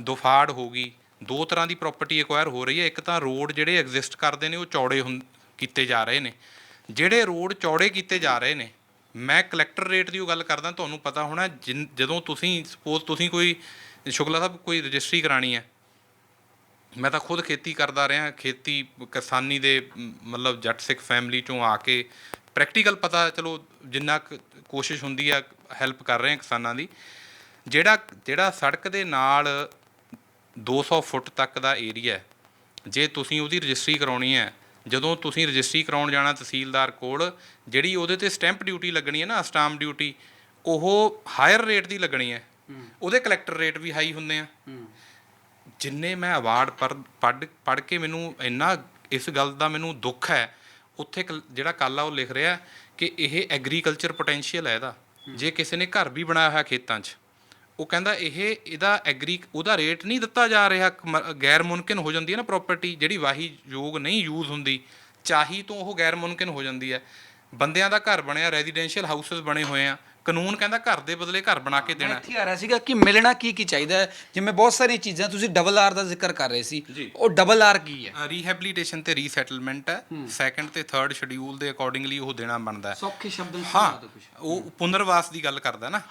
ਦੁਫਾੜ ਹੋ ਗਈ, 2 ਤਰ੍ਹਾਂ ਦੀ ਪ੍ਰਾਪਰਟੀ ਅਕਵਾਇਰ ਹੋ ਰਹੀ ਹੈ। ਇੱਕ ਤਾਂ ਰੋਡ ਜਿਹੜੇ ਐਗਜ਼ਿਸਟ ਕਰਦੇ ਨੇ ਉਹ ਚੌੜੇ ਕੀਤੇ ਜਾ ਰਹੇ ਨੇ। ਜਿਹੜੇ ਰੋਡ ਚੌੜੇ ਕੀਤੇ ਜਾ ਰਹੇ ਨੇ, ਮੈਂ ਕਲੈਕਟਰ ਰੇਟ ਦੀ ਉਹ ਗੱਲ ਕਰਦਾ। ਤੁਹਾਨੂੰ ਪਤਾ ਹੋਣਾ, ਜਦੋਂ ਤੁਸੀਂ ਸਪੋਜ਼ ਤੁਸੀਂ ਕੋਈ ਸ਼ੁਕਲਾ ਸਾਹਿਬ ਕੋਈ ਰਜਿਸਟਰੀ ਕਰਾਉਣੀ ਹੈ, ਮੈਂ ਤਾਂ ਖੁਦ ਖੇਤੀ ਕਰਦਾ ਰਿਹਾ, ਖੇਤੀ ਕਿਸਾਨੀ ਦੇ ਮਤਲਬ ਜੱਟ ਸਿੱਖ ਫੈਮਿਲੀ 'ਚੋਂ ਆ ਕੇ ਪ੍ਰੈਕਟੀਕਲ ਪਤਾ, ਚਲੋ ਜਿੰਨਾ ਕੁ ਕੋਸ਼ਿਸ਼ ਹੁੰਦੀ ਆ ਹੈਲਪ ਕਰ ਰਹੇ ਹਾਂ ਕਿਸਾਨਾਂ ਦੀ। ਜਿਹੜਾ ਸੜਕ ਦੇ ਨਾਲ 200 ਫੁੱਟ ਤੱਕ ਦਾ ਏਰੀਆ, ਜੇ ਤੁਸੀਂ ਉਹਦੀ ਰਜਿਸਟਰੀ ਕਰਾਉਣੀ ਹੈ, ਜਦੋਂ ਤੁਸੀਂ ਰਜਿਸਟਰੀ ਕਰਾਉਣ ਜਾਣਾ ਤਹਿਸੀਲਦਾਰ ਕੋਲ, ਜਿਹੜੀ ਉਹਦੇ 'ਤੇ ਸਟੈਂਪ ਡਿਊਟੀ ਲੱਗਣੀ ਹੈ ਨਾ, ਸਟਾਂਪ ਡਿਊਟੀ, ਉਹ ਹਾਇਰ ਰੇਟ ਦੀ ਲੱਗਣੀ ਹੈ। ਉਹਦੇ ਕਲੈਕਟਰ ਰੇਟ ਵੀ ਹਾਈ ਹੁੰਦੇ ਆ। ਜਿੰਨੇ ਮੈਂ ਅਵਾਰਡ ਪੜ੍ਹ ਕੇ ਮੈਨੂੰ ਇੰਨਾ ਇਸ ਗੱਲ ਦਾ ਮੈਨੂੰ ਦੁੱਖ ਹੈ। ਉੱਥੇ ਜਿਹੜਾ ਕੱਲ੍ਹ ਆ ਉਹ ਲਿਖ ਰਿਹਾ ਕਿ ਇਹ ਐਗਰੀਕਲਚਰ ਪੋਟੈਂਸ਼ੀਅਲ ਹੈ ਇਹਦਾ। ਜੇ ਕਿਸੇ ਨੇ ਘਰ ਵੀ ਬਣਾਇਆ ਹੋਇਆ ਖੇਤਾਂ 'ਚ, ਉਹ ਕਹਿੰਦਾ ਉਹਦਾ ਰੇਟ ਨਹੀਂ ਦਿੱਤਾ ਜਾ ਰਿਹਾ। ਗੈਰ ਮੁਮਕਿਨ ਹੋ ਜਾਂਦੀ ਹੈ ਨਾ ਪ੍ਰਾਪਰਟੀ, ਜਿਹੜੀ ਵਾਹੀ ਯੋਗ ਨਹੀਂ ਯੂਜ਼ ਹੁੰਦੀ, ਚਾਹੀ ਤੋਂ ਉਹ ਗੈਰ ਮੁਮਕਿਨ ਹੋ ਜਾਂਦੀ ਹੈ। ਬੰਦਿਆਂ ਦਾ ਘਰ ਬਣਿਆ, ਰੈਜ਼ੀਡੈਂਸ਼ੀਅਲ ਹਾਊਸਿਸ ਬਣੇ ਹੋਏ ਆ, ਕਾਨੂੰਨ ਕਹਿੰਦਾ ਘਰ ਦੇ ਬਦਲੇ ਘਰ ਬਣਾ ਕੇ ਦੇਣਾ। ਇੱਥੇ ਆ ਰਿਹਾ ਸੀਗਾ ਕਿ ਮਿਲਣਾ ਕੀ ਚਾਹੀਦਾ ਹੈ। ਜਿਵੇਂ ਬਹੁਤ ਸਾਰੀਆਂ ਚੀਜ਼ਾਂ ਤੁਸੀਂ RR ਦਾ ਜ਼ਿਕਰ ਕਰ ਰਹੇ ਸੀ, ਉਹ RR ਕੀ ਹੈ? ਰੀਹੈਬਿਲਿਟੇਸ਼ਨ ਤੇ ਰੀਸੈਟਲਮੈਂਟ ਹੈ। ਸੈਕੰਡ ਤੇ ਥਰਡ ਸ਼ਡਿਊਲ ਦੇ ਅਕੋਰਡਿੰਗਲੀ ਉਹ ਦੇਣਾ ਬਣਦਾ ਹੈ। ਸੌਖੇ ਸ਼ਬਦਾਂ 'ਚ ਹਾਂ, ਉਹ ਪੁਨਰਵਾਸ ਦੀ ਗੱਲ ਕਰਦਾ ਨਾ।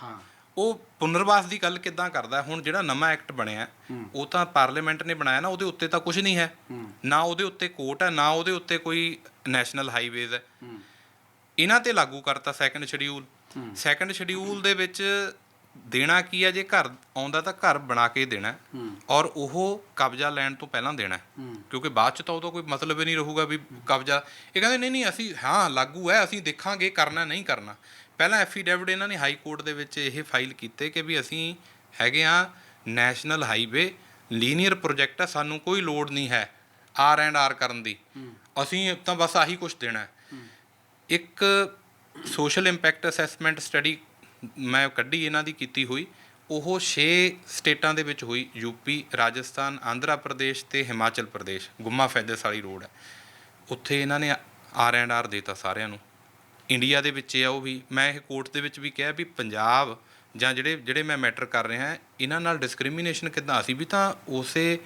ਉਹ ਪੁਨਰਵਾਸ ਦੀ ਗੱਲ ਕਿੱਦਾਂ ਕਰਦਾ? ਹੁਣ ਜਿਹੜਾ ਨਵਾਂ ਐਕਟ ਬਣਿਆ, ਉਹ ਤਾਂ ਪਾਰਲੀਮੈਂਟ ਨੇ ਬਣਾਇਆ ਨਾ, ਉਹਦੇ ਉੱਤੇ ਤਾਂ ਕੁਝ ਨਹੀਂ ਹੈ ਨਾ, ਉਹਦੇ ਉੱਤੇ ਕੋਰਟ ਹੈ ਨਾ, ਉਹਦੇ ਉੱਤੇ ਕੋਈ ਨੈਸ਼ਨਲ ਹਾਈਵੇਜ਼ ਹੈ। ਇਹਨਾਂ ਤੇ ਲਾਗੂ ਕਰਤਾ ਸੈਕੰਡ ਸ਼ਡਿਊਲ। ਸੈਕੰਡ ਸ਼ਡਿਊਲ ਦੇ ਵਿੱਚ ਦੇਣਾ ਕੀ ਹੈ? ਜੇ ਘਰ ਆਉਂਦਾ ਤਾਂ ਘਰ ਬਣਾ ਕੇ ਦੇਣਾ, ਔਰ ਉਹ ਕਬਜ਼ਾ ਲੈਣ ਤੋਂ ਪਹਿਲਾਂ ਦੇਣਾ, ਕਿਉਂਕਿ ਬਾਅਦ 'ਚ ਤਾਂ ਉਹਦਾ ਕੋਈ ਮਤਲਬ ਹੀ ਨਹੀਂ ਰਹੂਗਾ ਵੀ ਕਬਜ਼ਾ। ਇਹ ਕਹਿੰਦੇ ਨਹੀਂ ਅਸੀਂ ਹਾਂ ਲਾਗੂ ਹੈ, ਅਸੀਂ ਦੇਖਾਂਗੇ ਕਰਨਾ ਨਹੀਂ ਕਰਨਾ। ਪਹਿਲਾਂ ਐਫੀਡੇਵਿਟ ਇਹਨਾਂ ਨੇ ਹਾਈ ਕੋਰਟ ਦੇ ਵਿੱਚ ਇਹ ਫਾਈਲ ਕੀਤੇ ਕਿ ਵੀ ਅਸੀਂ ਹੈਗੇ ਹਾਂ ਨੈਸ਼ਨਲ ਹਾਈਵੇ ਲੀਨੀਅਰ ਪ੍ਰੋਜੈਕਟ ਆ, ਸਾਨੂੰ ਕੋਈ ਲੋੜ ਨਹੀਂ ਹੈ R&R ਕਰਨ ਦੀ, ਅਸੀਂ ਤਾਂ ਬਸ ਆਹੀ ਕੁਝ ਦੇਣਾ ਹੈ। ਇੱਕ ਸੋਸ਼ਲ ਇੰਪੈਕਟ ਅਸੈਸਮੈਂਟ ਸਟੱਡੀ ਮੈਂ ਕੱਢੀ ਇਹਨਾਂ ਦੀ ਕੀਤੀ ਹੋਈ, ਉਹ 6 ਸਟੇਟਾਂ ਦੇ ਵਿੱਚ ਹੋਈ, ਯੂਪੀ, ਰਾਜਸਥਾਨ, ਆਂਧਰਾ ਪ੍ਰਦੇਸ਼ ਅਤੇ ਹਿਮਾਚਲ ਪ੍ਰਦੇਸ਼। ਗੁੰਮਾ ਫੈਦਸ ਵਾਲੀ ਰੋਡ ਹੈ, ਉੱਥੇ ਇਹਨਾਂ ਨੇ R&R ਦੇਤਾ ਸਾਰਿਆਂ ਨੂੰ। ਇੰਡੀਆ ਦੇ ਵਿੱਚ ਆ ਉਹ ਵੀ। ਮੈਂ ਇਹ ਕੋਰਟ ਦੇ ਵਿੱਚ ਵੀ ਕਿਹਾ ਵੀ ਪੰਜਾਬ ਜਾਂ ਜਿਹੜੇ ਮੈਂ ਮੈਟਰ ਕਰ ਰਿਹਾ, ਇਹਨਾਂ ਨਾਲ ਡਿਸਕ੍ਰਿਮੀਨੇਸ਼ਨ ਕਿੱਦਾਂ? ਅਸੀਂ ਵੀ ਤਾਂ ਉਸੇ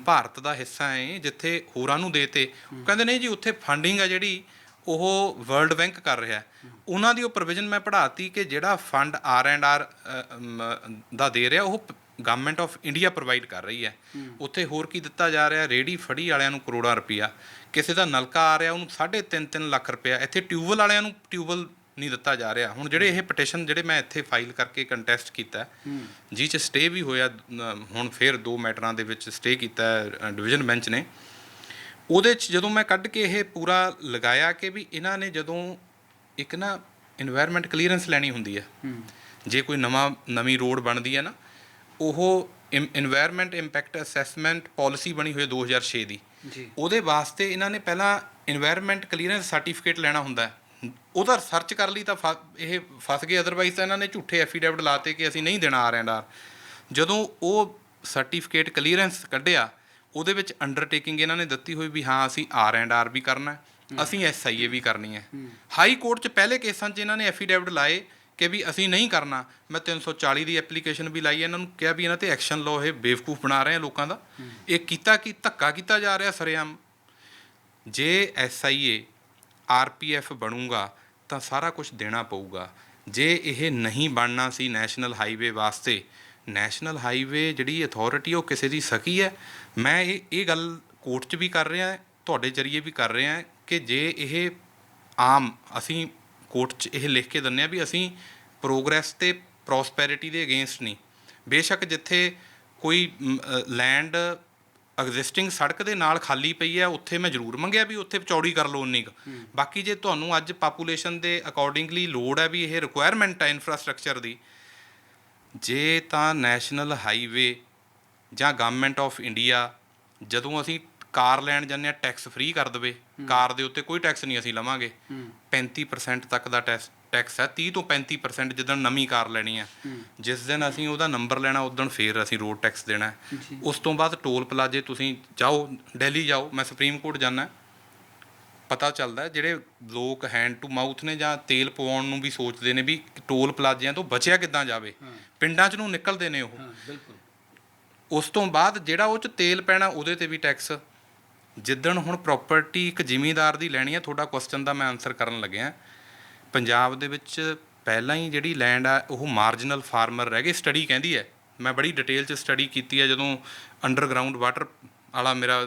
ਭਾਰਤ ਦਾ ਹਿੱਸਾ ਹੈ ਜਿੱਥੇ ਹੋਰਾਂ ਨੂੰ ਦੇਤੇ। ਉਹ ਕਹਿੰਦੇ ਨਹੀਂ ਜੀ, ਉੱਥੇ ਫੰਡਿੰਗ ਆ ਜਿਹੜੀ ਉਹ ਵਰਲਡ ਬੈਂਕ ਕਰ ਰਿਹਾ। ਉਹਨਾਂ ਦੀ ਉਹ ਪ੍ਰੋਵੀਜ਼ਨ ਮੈਂ ਪੜ੍ਹਾਤੀ ਕਿ ਜਿਹੜਾ ਫੰਡ R&R ਦਾ ਦੇ ਰਿਹਾ ਉਹ ਗਵਰਨਮੈਂਟ ਆਫ ਇੰਡੀਆ ਪ੍ਰੋਵਾਈਡ ਕਰ ਰਹੀ ਹੈ। ਉੱਥੇ ਹੋਰ ਕੀ ਦਿੱਤਾ ਜਾ ਰਿਹਾ? ਰੇਹੜੀ ਫੜੀ ਵਾਲਿਆਂ ਨੂੰ ਕਰੋੜਾਂ ਰੁਪਈਆ, ਕਿਸੇ ਦਾ ਨਲਕਾ ਆ ਰਿਹਾ ਉਹਨੂੰ 3.5 ਲੱਖ ਰੁਪਇਆ। ਇੱਥੇ ਟਿਊਬਵੈੱਲ ਵਾਲਿਆਂ ਨੂੰ ਟਿਊਬਵੈੱਲ ਨਹੀਂ ਦਿੱਤਾ ਜਾ ਰਿਹਾ। ਹੁਣ ਜਿਹੜੇ ਇਹ ਪਟੀਸ਼ਨ ਜਿਹੜੇ ਮੈਂ ਇੱਥੇ ਫਾਈਲ ਕਰਕੇ ਕੰਟੈਸਟ ਕੀਤਾ, ਜਿਹ 'ਚ ਸਟੇ ਵੀ ਹੋਇਆ, ਹੁਣ ਫਿਰ 2 ਮੈਟਰਾਂ ਦੇ ਵਿੱਚ ਸਟੇ ਕੀਤਾ ਡਿਵੀਜ਼ਨ ਬੈਂਚ ਨੇ। ਉਹਦੇ 'ਚ ਜਦੋਂ ਮੈਂ ਕੱਢ ਕੇ ਇਹ ਪੂਰਾ ਲਗਾਇਆ ਕਿ ਵੀ ਇਹਨਾਂ ਨੇ ਜਦੋਂ ਇੱਕ ਨਾ ਇਨਵਾਇਰਮੈਂਟ ਕਲੀਅਰੈਂਸ ਲੈਣੀ ਹੁੰਦੀ ਹੈ, ਜੇ ਕੋਈ ਨਵੀਂ ਰੋਡ ਬਣਦੀ ਹੈ ਨਾ, ਉਹ ਇਨਵਾਇਰਮੈਂਟ ਇੰਪੈਕਟ ਅਸੈਸਮੈਂਟ ਪਾਲਿਸੀ ਬਣੀ ਹੋਈ 2006 ਦੀ ਜੀ। ਉਹਦੇ ਵਾਸਤੇ ਇਹਨਾਂ ਨੇ ਪਹਿਲਾਂ ਇਨਵਾਇਰਮੈਂਟ ਕਲੀਅਰੈਂਸ ਸਰਟੀਫਿਕੇਟ ਲੈਣਾ ਹੁੰਦਾ। ਉਹਦਾ ਰਿਸਰਚ ਕਰ ਲਈ ਤਾਂ ਇਹ ਫਸ ਗਏ, ਅਦਰਵਾਈਜ਼ ਤਾਂ ਇਹਨਾਂ ਨੇ ਝੂਠੇ ਐਫੀਡੈਵਿਟ ਲਾਤੇ ਕਿ ਅਸੀਂ ਨਹੀਂ ਦੇਣਾ R&R। ਜਦੋਂ ਉਹ ਸਰਟੀਫਿਕੇਟ ਕਲੀਅਰੈਂਸ ਕੱਢਿਆ, ਉਹਦੇ ਵਿੱਚ ਅੰਡਰਟੇਕਿੰਗ ਇਹਨਾਂ ਨੇ ਦਿੱਤੀ ਹੋਈ ਵੀ ਹਾਂ ਅਸੀਂ R&R ਵੀ ਕਰਨਾ, ਅਸੀਂ SIA ਵੀ ਕਰਨੀ ਹੈ। ਹਾਈ ਕੋਰਟ 'ਚ ਪਹਿਲੇ ਕੇਸਾਂ 'ਚ ਇਹਨਾਂ ਨੇ ਐਫੀਡੈਵਿਟ ਲਾਏ ਕਿ ਵੀ ਅਸੀਂ ਨਹੀਂ ਕਰਨਾ। ਮੈਂ 340 ਦੀ ਐਪਲੀਕੇਸ਼ਨ ਵੀ ਲਾਈ, ਇਹਨਾਂ ਨੂੰ ਕਿਹਾ ਵੀ ਇਹਨਾਂ 'ਤੇ ਐਕਸ਼ਨ ਲਓ, ਇਹ ਬੇਵਕੂਫ ਬਣਾ ਰਹੇ ਆ ਲੋਕਾਂ ਦਾ। ਇਹ ਕੀਤਾ ਕਿ ਧੱਕਾ ਕੀਤਾ ਜਾ ਰਿਹਾ ਸਰੇਆਮ। ਜੇ SIA RPF ਬਣੂਗਾ ਤਾਂ ਸਾਰਾ ਕੁਝ ਦੇਣਾ ਪਊਗਾ। ਜੇ ਇਹ ਨਹੀਂ ਬਣਨਾ ਸੀ ਨੈਸ਼ਨਲ ਹਾਈਵੇ ਵਾਸਤੇ, ਨੈਸ਼ਨਲ ਹਾਈਵੇ ਜਿਹੜੀ ਅਥਾਰਟੀ ਉਹ ਕਿਸੇ ਦੀ ਸਕੀ ਹੈ। ਮੈਂ ਇਹ ਗੱਲ ਕੋਰਟ 'ਚ ਵੀ ਕਰ ਰਿਹਾ, ਤੁਹਾਡੇ ਜ਼ਰੀਏ ਵੀ ਕਰ ਰਿਹਾ ਕਿ ਜੇ ਇਹ ਆਮ ਅਸੀਂ ਕੋਰਟ 'ਚ ਇਹ ਲਿਖ ਕੇ ਦਿੰਦੇ ਹਾਂ ਵੀ ਅਸੀਂ ਪ੍ਰੋਗਰੈਸ ਅਤੇ ਪ੍ਰੋਸਪੈਰਿਟੀ ਦੇ ਅਗੇਂਸਟ ਨਹੀਂ। ਬੇਸ਼ੱਕ ਜਿੱਥੇ ਕੋਈ ਲੈਂਡ ਐਗਜ਼ਿਸਟਿੰਗ ਸੜਕ ਦੇ ਨਾਲ ਖਾਲੀ ਪਈ ਹੈ, ਉੱਥੇ ਮੈਂ ਜ਼ਰੂਰ ਮੰਗਿਆ ਵੀ ਉੱਥੇ ਚੌੜੀ ਕਰ ਲਓ ਉਨੀ ਕੁ। ਬਾਕੀ ਜੇ ਤੁਹਾਨੂੰ ਅੱਜ ਪਾਪੂਲੇਸ਼ਨ ਦੇ ਅਕੋਰਡਿੰਗਲੀ ਲੋੜ ਹੈ ਵੀ ਇਹ ਰਿਕੁਆਇਰਮੈਂਟ ਹੈ ਇਨਫਰਾਸਟਰਕਚਰ ਦੀ, ਜੇ ਤਾਂ ਨੈਸ਼ਨਲ ਹਾਈਵੇ ਜਾਂ ਗਵਰਨਮੈਂਟ ਆਫ ਇੰਡੀਆ ਜਦੋਂ ਅਸੀਂ ਕਾਰ ਲੈਣ ਜਾਂਦੇ ਹਾਂ ਟੈਕਸ ਫ੍ਰੀ ਕਰ ਦੇਵੇ, ਕਾਰ ਦੇ ਉੱਤੇ ਕੋਈ ਟੈਕਸ ਨਹੀਂ ਅਸੀਂ ਲਵਾਂਗੇ, 35% ਤੱਕ ਦਾ ਟੈਕਸ ਹੈ, 30 ਤੋਂ 35% ਜਿੱਦਣ ਨਵੀਂ ਕਾਰ ਲੈਣੀ ਹੈ। ਜਿਸ ਦਿਨ ਅਸੀਂ ਉਹਦਾ ਨੰਬਰ ਲੈਣਾ ਉਦਣ ਫਿਰ ਅਸੀਂ ਰੋਡ ਟੈਕਸ ਦੇਣਾ। ਉਸ ਤੋਂ ਬਾਅਦ ਟੋਲ ਪਲਾਜ਼ੇ, ਤੁਸੀਂ ਜਾਓ ਦਿੱਲੀ ਜਾਓ, ਮੈਂ ਸੁਪਰੀਮ ਕੋਰਟ ਜਾਂਦਾ, ਪਤਾ ਚੱਲਦਾ ਜਿਹੜੇ ਲੋਕ ਹੈਂਡ ਟੂ ਮਾਊਥ ਨੇ ਜਾਂ ਤੇਲ ਪਵਾਉਣ ਨੂੰ ਵੀ ਸੋਚਦੇ ਨੇ ਵੀ ਟੋਲ ਪਲਾਜ਼ਿਆਂ ਤੋਂ ਬਚਿਆ ਕਿੱਦਾਂ ਜਾਵੇ, ਪਿੰਡਾਂ 'ਚ ਨੂੰ ਨਿਕਲਦੇ ਨੇ ਉਹ। ਉਸ ਤੋਂ ਬਾਅਦ ਜਿਹੜਾ ਉਹ 'ਚ ਤੇਲ ਪੈਣਾ ਉਹਦੇ 'ਤੇ ਵੀ ਟੈਕਸ। ਜਿੱਦਣ ਹੁਣ ਪ੍ਰੋਪਰਟੀ ਇੱਕ ਜ਼ਿਮੀਂਦਾਰ ਦੀ ਲੈਣੀ ਹੈ, ਤੁਹਾਡਾ ਕੁਐਸਚਨ ਦਾ ਮੈਂ ਆਨਸਰ ਕਰਨ ਲੱਗਿਆ, ਪੰਜਾਬ ਦੇ ਵਿੱਚ ਪਹਿਲਾਂ ਹੀ ਜਿਹੜੀ ਲੈਂਡ ਆ ਉਹ ਮਾਰਜਨਲ ਫਾਰਮਰ ਰਹਿ ਗਏ। ਸਟੱਡੀ ਕਹਿੰਦੀ ਹੈ, ਮੈਂ ਬੜੀ ਡਿਟੇਲ 'ਚ ਸਟੱਡੀ ਕੀਤੀ ਹੈ, ਜਦੋਂ ਅੰਡਰਗਰਾਊਂਡ ਵਾਟਰ ਵਾਲਾ ਮੇਰਾ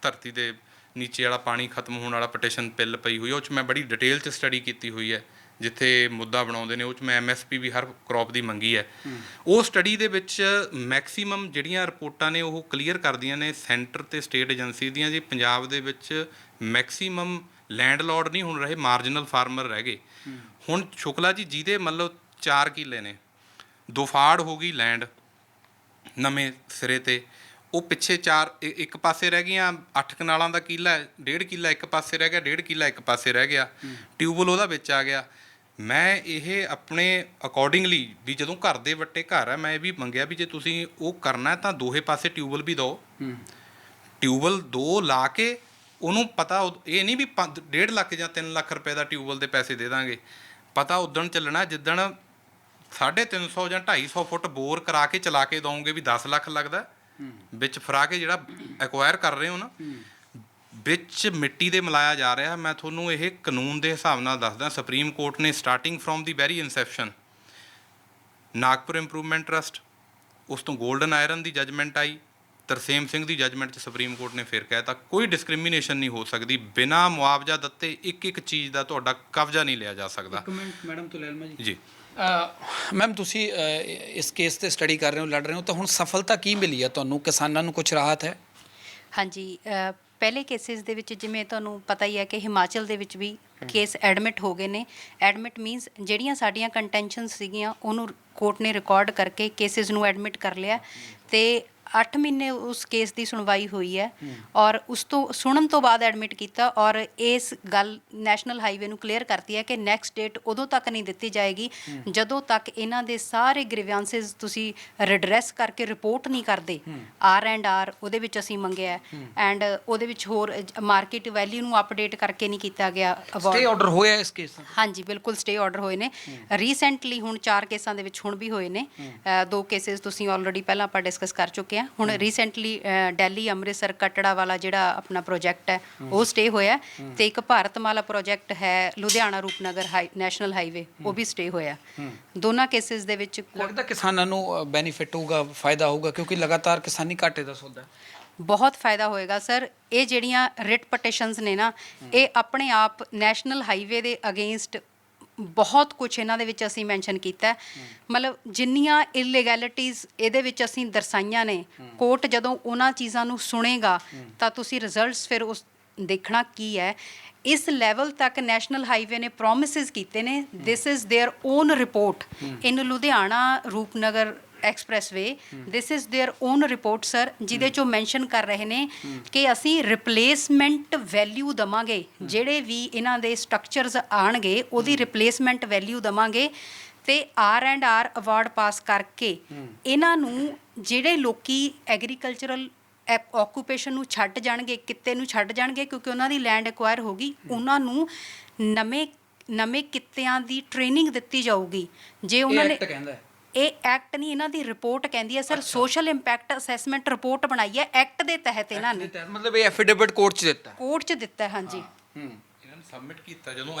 ਧਰਤੀ ਦੇ ਨੀਚੇ ਵਾਲਾ ਪਾਣੀ ਖਤਮ ਹੋਣ ਵਾਲਾ ਪਟੀਸ਼ਨ ਪਿੱਲ ਪਈ ਹੋਈ, ਉਹ 'ਚ ਮੈਂ ਬੜੀ ਡਿਟੇਲ 'ਚ ਸਟੱਡੀ ਕੀਤੀ ਹੋਈ ਹੈ। ਜਿੱਥੇ ਮੁੱਦਾ ਬਣਾਉਂਦੇ ਨੇ ਉਹ 'ਚ ਮੈਂ MSP ਵੀ ਹਰ ਕ੍ਰੌਪ ਦੀ ਮੰਗੀ ਹੈ। ਉਹ ਸਟੱਡੀ ਦੇ ਵਿੱਚ ਮੈਕਸੀਮਮ ਜਿਹੜੀਆਂ ਰਿਪੋਰਟਾਂ ਨੇ ਉਹ ਕਲੀਅਰ ਕਰਦੀਆਂ ਨੇ ਸੈਂਟਰ ਅਤੇ ਸਟੇਟ ਏਜੰਸੀ ਦੀਆਂ, ਜੀ ਪੰਜਾਬ ਦੇ ਵਿੱਚ ਮੈਕਸੀਮਮ ਲੈਂਡਲੋਰਡ ਨਹੀਂ ਹੁਣ ਰਹੇ, ਮਾਰਜਨਲ ਫਾਰਮਰ ਰਹਿ ਗਏ। ਹੁਣ ਸ਼ੁਕਲਾ ਜੀ ਜਿਹਦੇ ਮਤਲਬ 4 ਕਿੱਲੇ ਨੇ, ਦੋਫਾੜ ਹੋ ਗਈ ਲੈਂਡ ਨਵੇਂ ਸਿਰੇ 'ਤੇ, ਉਹ ਪਿੱਛੇ ਇੱਕ ਪਾਸੇ ਰਹਿ ਗਈਆਂ 8 ਕਨਾਲਾਂ ਦਾ ਕਿੱਲਾ, 1.5 ਕਿੱਲਾ ਇੱਕ ਪਾਸੇ ਰਹਿ ਗਿਆ, 1.5 ਕਿੱਲਾ ਇੱਕ ਪਾਸੇ ਰਹਿ ਗਿਆ, ਟਿਊਬਵੈੱਲ ਉਹਦਾ ਵਿੱਚ ਆ ਗਿਆ। ਮੈਂ ਇਹ ਆਪਣੇ ਅਕੋਰਡਿੰਗਲੀ ਵੀ ਜਦੋਂ ਘਰ ਦੇ ਵੱਟੇ ਘਰ ਹੈ, ਮੈਂ ਇਹ ਵੀ ਮੰਗਿਆ ਵੀ ਜੇ ਤੁਸੀਂ ਉਹ ਕਰਨਾ ਤਾਂ ਦੋਹੇ ਪਾਸੇ ਟਿਊਬਵੈੱਲ ਵੀ ਦਿਓ। ਟਿਊਬਵੈੱਲ 2 ਲਾ ਕੇ ਉਹਨੂੰ ਪਤਾ, ਇਹ ਨਹੀਂ ਵੀ 1.5 ਲੱਖ ਜਾਂ 3 ਲੱਖ ਰੁਪਏ ਦਾ ਟਿਊਬਵੈੱਲ ਦੇ ਪੈਸੇ ਦੇ ਦਾਂਗੇ। ਪਤਾ ਉਦਣ ਚੱਲਣਾ ਜਿੱਦਣ 350 ਜਾਂ 250 ਫੁੱਟ ਬੋਰ ਕਰਾ ਕੇ ਚਲਾ ਕੇ ਦਓਗੇ ਵੀ 10 ਲੱਖ ਲੱਗਦਾ, ਵਿੱਚ ਫਰਾ ਕੇ ਜਿਹੜਾ ਐਕਵਾਇਰ ਕਰ ਰਹੇ ਹੋ ਨਾ, ਵਿੱਚ ਮਿੱਟੀ ਦੇ ਮਿਲਾਇਆ ਜਾ ਰਿਹਾ। ਮੈਂ ਤੁਹਾਨੂੰ ਇਹ ਕਾਨੂੰਨ ਦੇ ਹਿਸਾਬ ਨਾਲ ਦੱਸਦਾ, ਸੁਪਰੀਮ ਕੋਰਟ ਨੇ starting from the very inception, Nagpur improvement trust, ਉਸ ਤੋਂ ਗੋਲਡਨ ਆਇਰਨ ਦੀ ਜਜਮੈਂਟ ਆਈ, ਤਰਸੇਮ ਸਿੰਘ ਦੀ ਜਜਮੈਂਟ 'ਚ ਸੁਪਰੀਮ ਕੋਰਟ ਨੇ ਫਿਰ ਕਹਿ ਤਾ ਕੋਈ ਡਿਸਕ੍ਰਿਮੀਨੇਸ਼ਨ ਨਹੀਂ ਹੋ ਸਕਦੀ, ਬਿਨਾਂ ਮੁਆਵਜ਼ਾ ਦਿੱਤੇ ਇੱਕ ਚੀਜ਼ ਦਾ ਤੁਹਾਡਾ ਕਬਜ਼ਾ ਨਹੀਂ ਲਿਆ ਜਾ ਸਕਦਾ। ਇੱਕ ਮਿੰਟ ਮੈਡਮ ਤੋਂ ਲੈ ਲਵਾਂ ਜੀ। ਮੈਮ ਤੁਸੀਂ ਇਸ ਕੇਸ 'ਤੇ ਸਟੱਡੀ ਕਰ ਰਹੇ ਹੋ, ਲੜ ਰਹੇ ਹੋ, ਤਾਂ ਹੁਣ ਸਫਲਤਾ ਕੀ ਮਿਲੀ ਹੈ ਤੁਹਾਨੂੰ? ਕਿਸਾਨਾਂ ਨੂੰ ਕੁਝ ਰਾਹਤ ਹੈ? ਹਾਂਜੀ, ਪਹਿਲੇ ਕੇਸਿਸ ਦੇ ਵਿੱਚ ਜਿਵੇਂ ਤੁਹਾਨੂੰ ਪਤਾ ਹੀ ਹੈ ਕਿ ਹਿਮਾਚਲ ਦੇ ਵਿੱਚ ਵੀ ਕੇਸ ਐਡਮਿਟ ਹੋ ਗਏ ਨੇ। ਐਡਮਿਟ ਮੀਨਸ ਜਿਹੜੀਆਂ ਸਾਡੀਆਂ ਕੰਟੈਂਸ਼ਨਸ ਸੀਗੀਆਂ ਉਹਨੂੰ ਕੋਰਟ ਨੇ ਰਿਕਾਰਡ ਕਰਕੇ ਕੇਸਿਸ ਨੂੰ ਐਡਮਿਟ ਕਰ ਲਿਆ, ਅਤੇ 8 ਮਹੀਨੇ ਉਸ ਕੇਸ ਦੀ ਸੁਣਵਾਈ ਹੋਈ ਹੈ ਔਰ ਉਸ ਤੋਂ ਸੁਣਨ ਤੋਂ ਬਾਅਦ ਐਡਮਿਟ ਕੀਤਾ ਔਰ ਇਸ ਗੱਲ ਨੈਸ਼ਨਲ ਹਾਈਵੇ ਨੂੰ ਕਲੀਅਰ ਕਰਤੀ ਹੈ ਕਿ ਨੈਕਸਟ ਡੇਟ ਉਦੋਂ ਤੱਕ ਨਹੀਂ ਦਿੱਤੀ ਜਾਏਗੀ ਜਦੋਂ ਤੱਕ ਇਹਨਾਂ ਦੇ ਸਾਰੇ ਗ੍ਰੀਵੈਂਸਸ ਤੁਸੀਂ ਰਿਡਰੈਸ ਕਰਕੇ ਰਿਪੋਰਟ ਨਹੀਂ ਕਰਦੇ। R&R ਉਹਦੇ ਵਿੱਚ ਅਸੀਂ ਮੰਗਿਆ ਐਂਡ ਉਹਦੇ ਵਿੱਚ ਹੋਰ ਮਾਰਕੀਟ ਵੈਲਿਊ ਨੂੰ ਅਪਡੇਟ ਕਰਕੇ ਨਹੀਂ ਕੀਤਾ ਗਿਆ। ਸਟੇ ਆਰਡਰ ਹੋਇਆ ਇਸ ਕੇਸ ਦਾ? ਹਾਂਜੀ ਬਿਲਕੁਲ ਸਟੇ ਆਰਡਰ ਹੋਏ ਨੇ ਰੀਸੈਂਟਲੀ, ਹੁਣ 4 ਕੇਸਾਂ ਦੇ ਵਿੱਚ ਹੁਣ ਵੀ ਹੋਏ ਨੇ। 2 ਕੇਸਿਸ ਤੁਸੀਂ ਆਲਰੇਡੀ ਪਹਿਲਾਂ ਆਪਾਂ ਡਿਸਕਸ ਕਰ ਚੁੱਕੇ ਹਾਂ। ਹੁਣ ਰੀਸੈਂਟਲੀ ਦਿੱਲੀ ਅੰਮ੍ਰਿਤਸਰ ਕਟੜਾ ਵਾਲਾ ਜਿਹੜਾ ਆਪਣਾ ਪ੍ਰੋਜੈਕਟ ਹੈ ਉਹ ਸਟੇ ਹੋਇਆ ਤੇ ਇੱਕ ਭਾਰਤਮਾਲਾ ਪ੍ਰੋਜੈਕਟ ਹੈ ਲੁਧਿਆਣਾ ਰੂਪਨਗਰ ਨੈਸ਼ਨਲ ਹਾਈਵੇ, ਉਹ ਵੀ ਸਟੇ ਹੋਇਆ। ਦੋਨਾਂ ਕੇਸਿਸ ਦੇ ਵਿੱਚ ਲੱਗਦਾ ਕਿਸਾਨਾਂ ਨੂੰ ਬੈਨੀਫਿਟ ਹੋਊਗਾ, ਫਾਇਦਾ ਹੋਊਗਾ, ਕਿਉਂਕਿ ਲਗਾਤਾਰ ਕਿਸਾਨੀ ਘਾਟੇ ਦਾ ਸੌਦਾ ਹੈ। ਬਹੁਤ ਫਾਇਦਾ ਹੋਏਗਾ ਸਰ। ਇਹ ਜਿਹੜੀਆਂ ਰਿਟ ਪਟੀਸ਼ਨਸ ਨੇ ਨਾ, ਇਹ ਆਪਣੇ ਆਪ ਨੈਸ਼ਨਲ ਹਾਈਵੇ ਦੇ ਅਗੇਂਸਟ ਬਹੁਤ ਕੁਝ ਇਹਨਾਂ ਦੇ ਵਿੱਚ ਅਸੀਂ ਮੈਂਸ਼ਨ ਕੀਤਾ। ਮਤਲਬ ਜਿੰਨੀਆਂ ਇਲੀਗੈਲਿਟੀਜ਼ ਇਹਦੇ ਵਿੱਚ ਅਸੀਂ ਦਰਸਾਈਆਂ ਨੇ, ਕੋਰਟ ਜਦੋਂ ਉਹਨਾਂ ਚੀਜ਼ਾਂ ਨੂੰ ਸੁਣੇਗਾ ਤਾਂ ਤੁਸੀਂ ਰਿਜ਼ਲਟਸ ਫਿਰ ਉਸ ਦੇਖਣਾ ਕੀ ਹੈ। ਇਸ ਲੈਵਲ ਤੱਕ ਨੈਸ਼ਨਲ ਹਾਈਵੇ ਨੇ ਪ੍ਰੋਮਿਸਿਸ ਕੀਤੇ ਨੇ। This is their own report in Ludhiana Rupnagar expressway. This is their own report sir, ਜਿਹਦੇ 'ਚੋਂ ਮੈਂਸ਼ਨ ਕਰ ਰਹੇ ਨੇ ਕਿ ਅਸੀਂ ਰਿਪਲੇਸਮੈਂਟ ਵੈਲਿਊ ਦੇਵਾਂਗੇ, ਜਿਹੜੇ ਵੀ ਇਹਨਾਂ ਦੇ ਸਟਰਕਚਰਸ ਆਣਗੇ ਉਹਦੀ ਰਿਪਲੇਸਮੈਂਟ ਵੈਲਿਊ ਦੇਵਾਂਗੇ ਤੇ R&R ਅਵਾਰਡ ਪਾਸ ਕਰਕੇ ਇਹਨਾਂ ਨੂੰ ਜਿਹੜੇ ਲੋਕੀ ਐਗਰੀਕਲਚਰਲ ਆਕੂਪੇਸ਼ਨ ਨੂੰ ਛੱਡ ਜਾਣਗੇ, ਕਿੱਤੇ ਨੂੰ ਛੱਡ ਜਾਣਗੇ ਕਿਉਂਕਿ ਉਹਨਾਂ ਦੀ ਲੈਂਡ ਐਕਵਾਇਰ ਹੋ ਗਈ, ਉਹਨਾਂ ਨੂੰ ਨਵੇਂ ਕਿੱਤਿਆਂ ਦੀ ਟ੍ਰੇਨਿੰਗ ਦਿੱਤੀ ਜਾਊਗੀ। ਜੇ ਉਹਨਾਂ ਨੇ ਇਹ ਐਕਟ ਨਹੀਂ, ਇਹਨਾਂ ਦੀ ਰਿਪੋਰਟ ਕਹਿੰਦੀ ਹੈ sir, social impact assessment report ਬਣਾਈ ਹੈ ਐਕਟ ਦੇ ਤਹਿਤ ਇਹਨਾਂ ਨੇ। ਮਤਲਬ ਇਹ ਐਫੀਡੇਵਿਟ ਕੋਰਟ 'ਚ ਦਿੱਤਾ? ਕੋਰਟ 'ਚ ਦਿੱਤਾ, ਹਾਂਜੀ। ਇਹਨਾਂ ਨੇ ਸਬਮਿਟ ਕੀਤਾ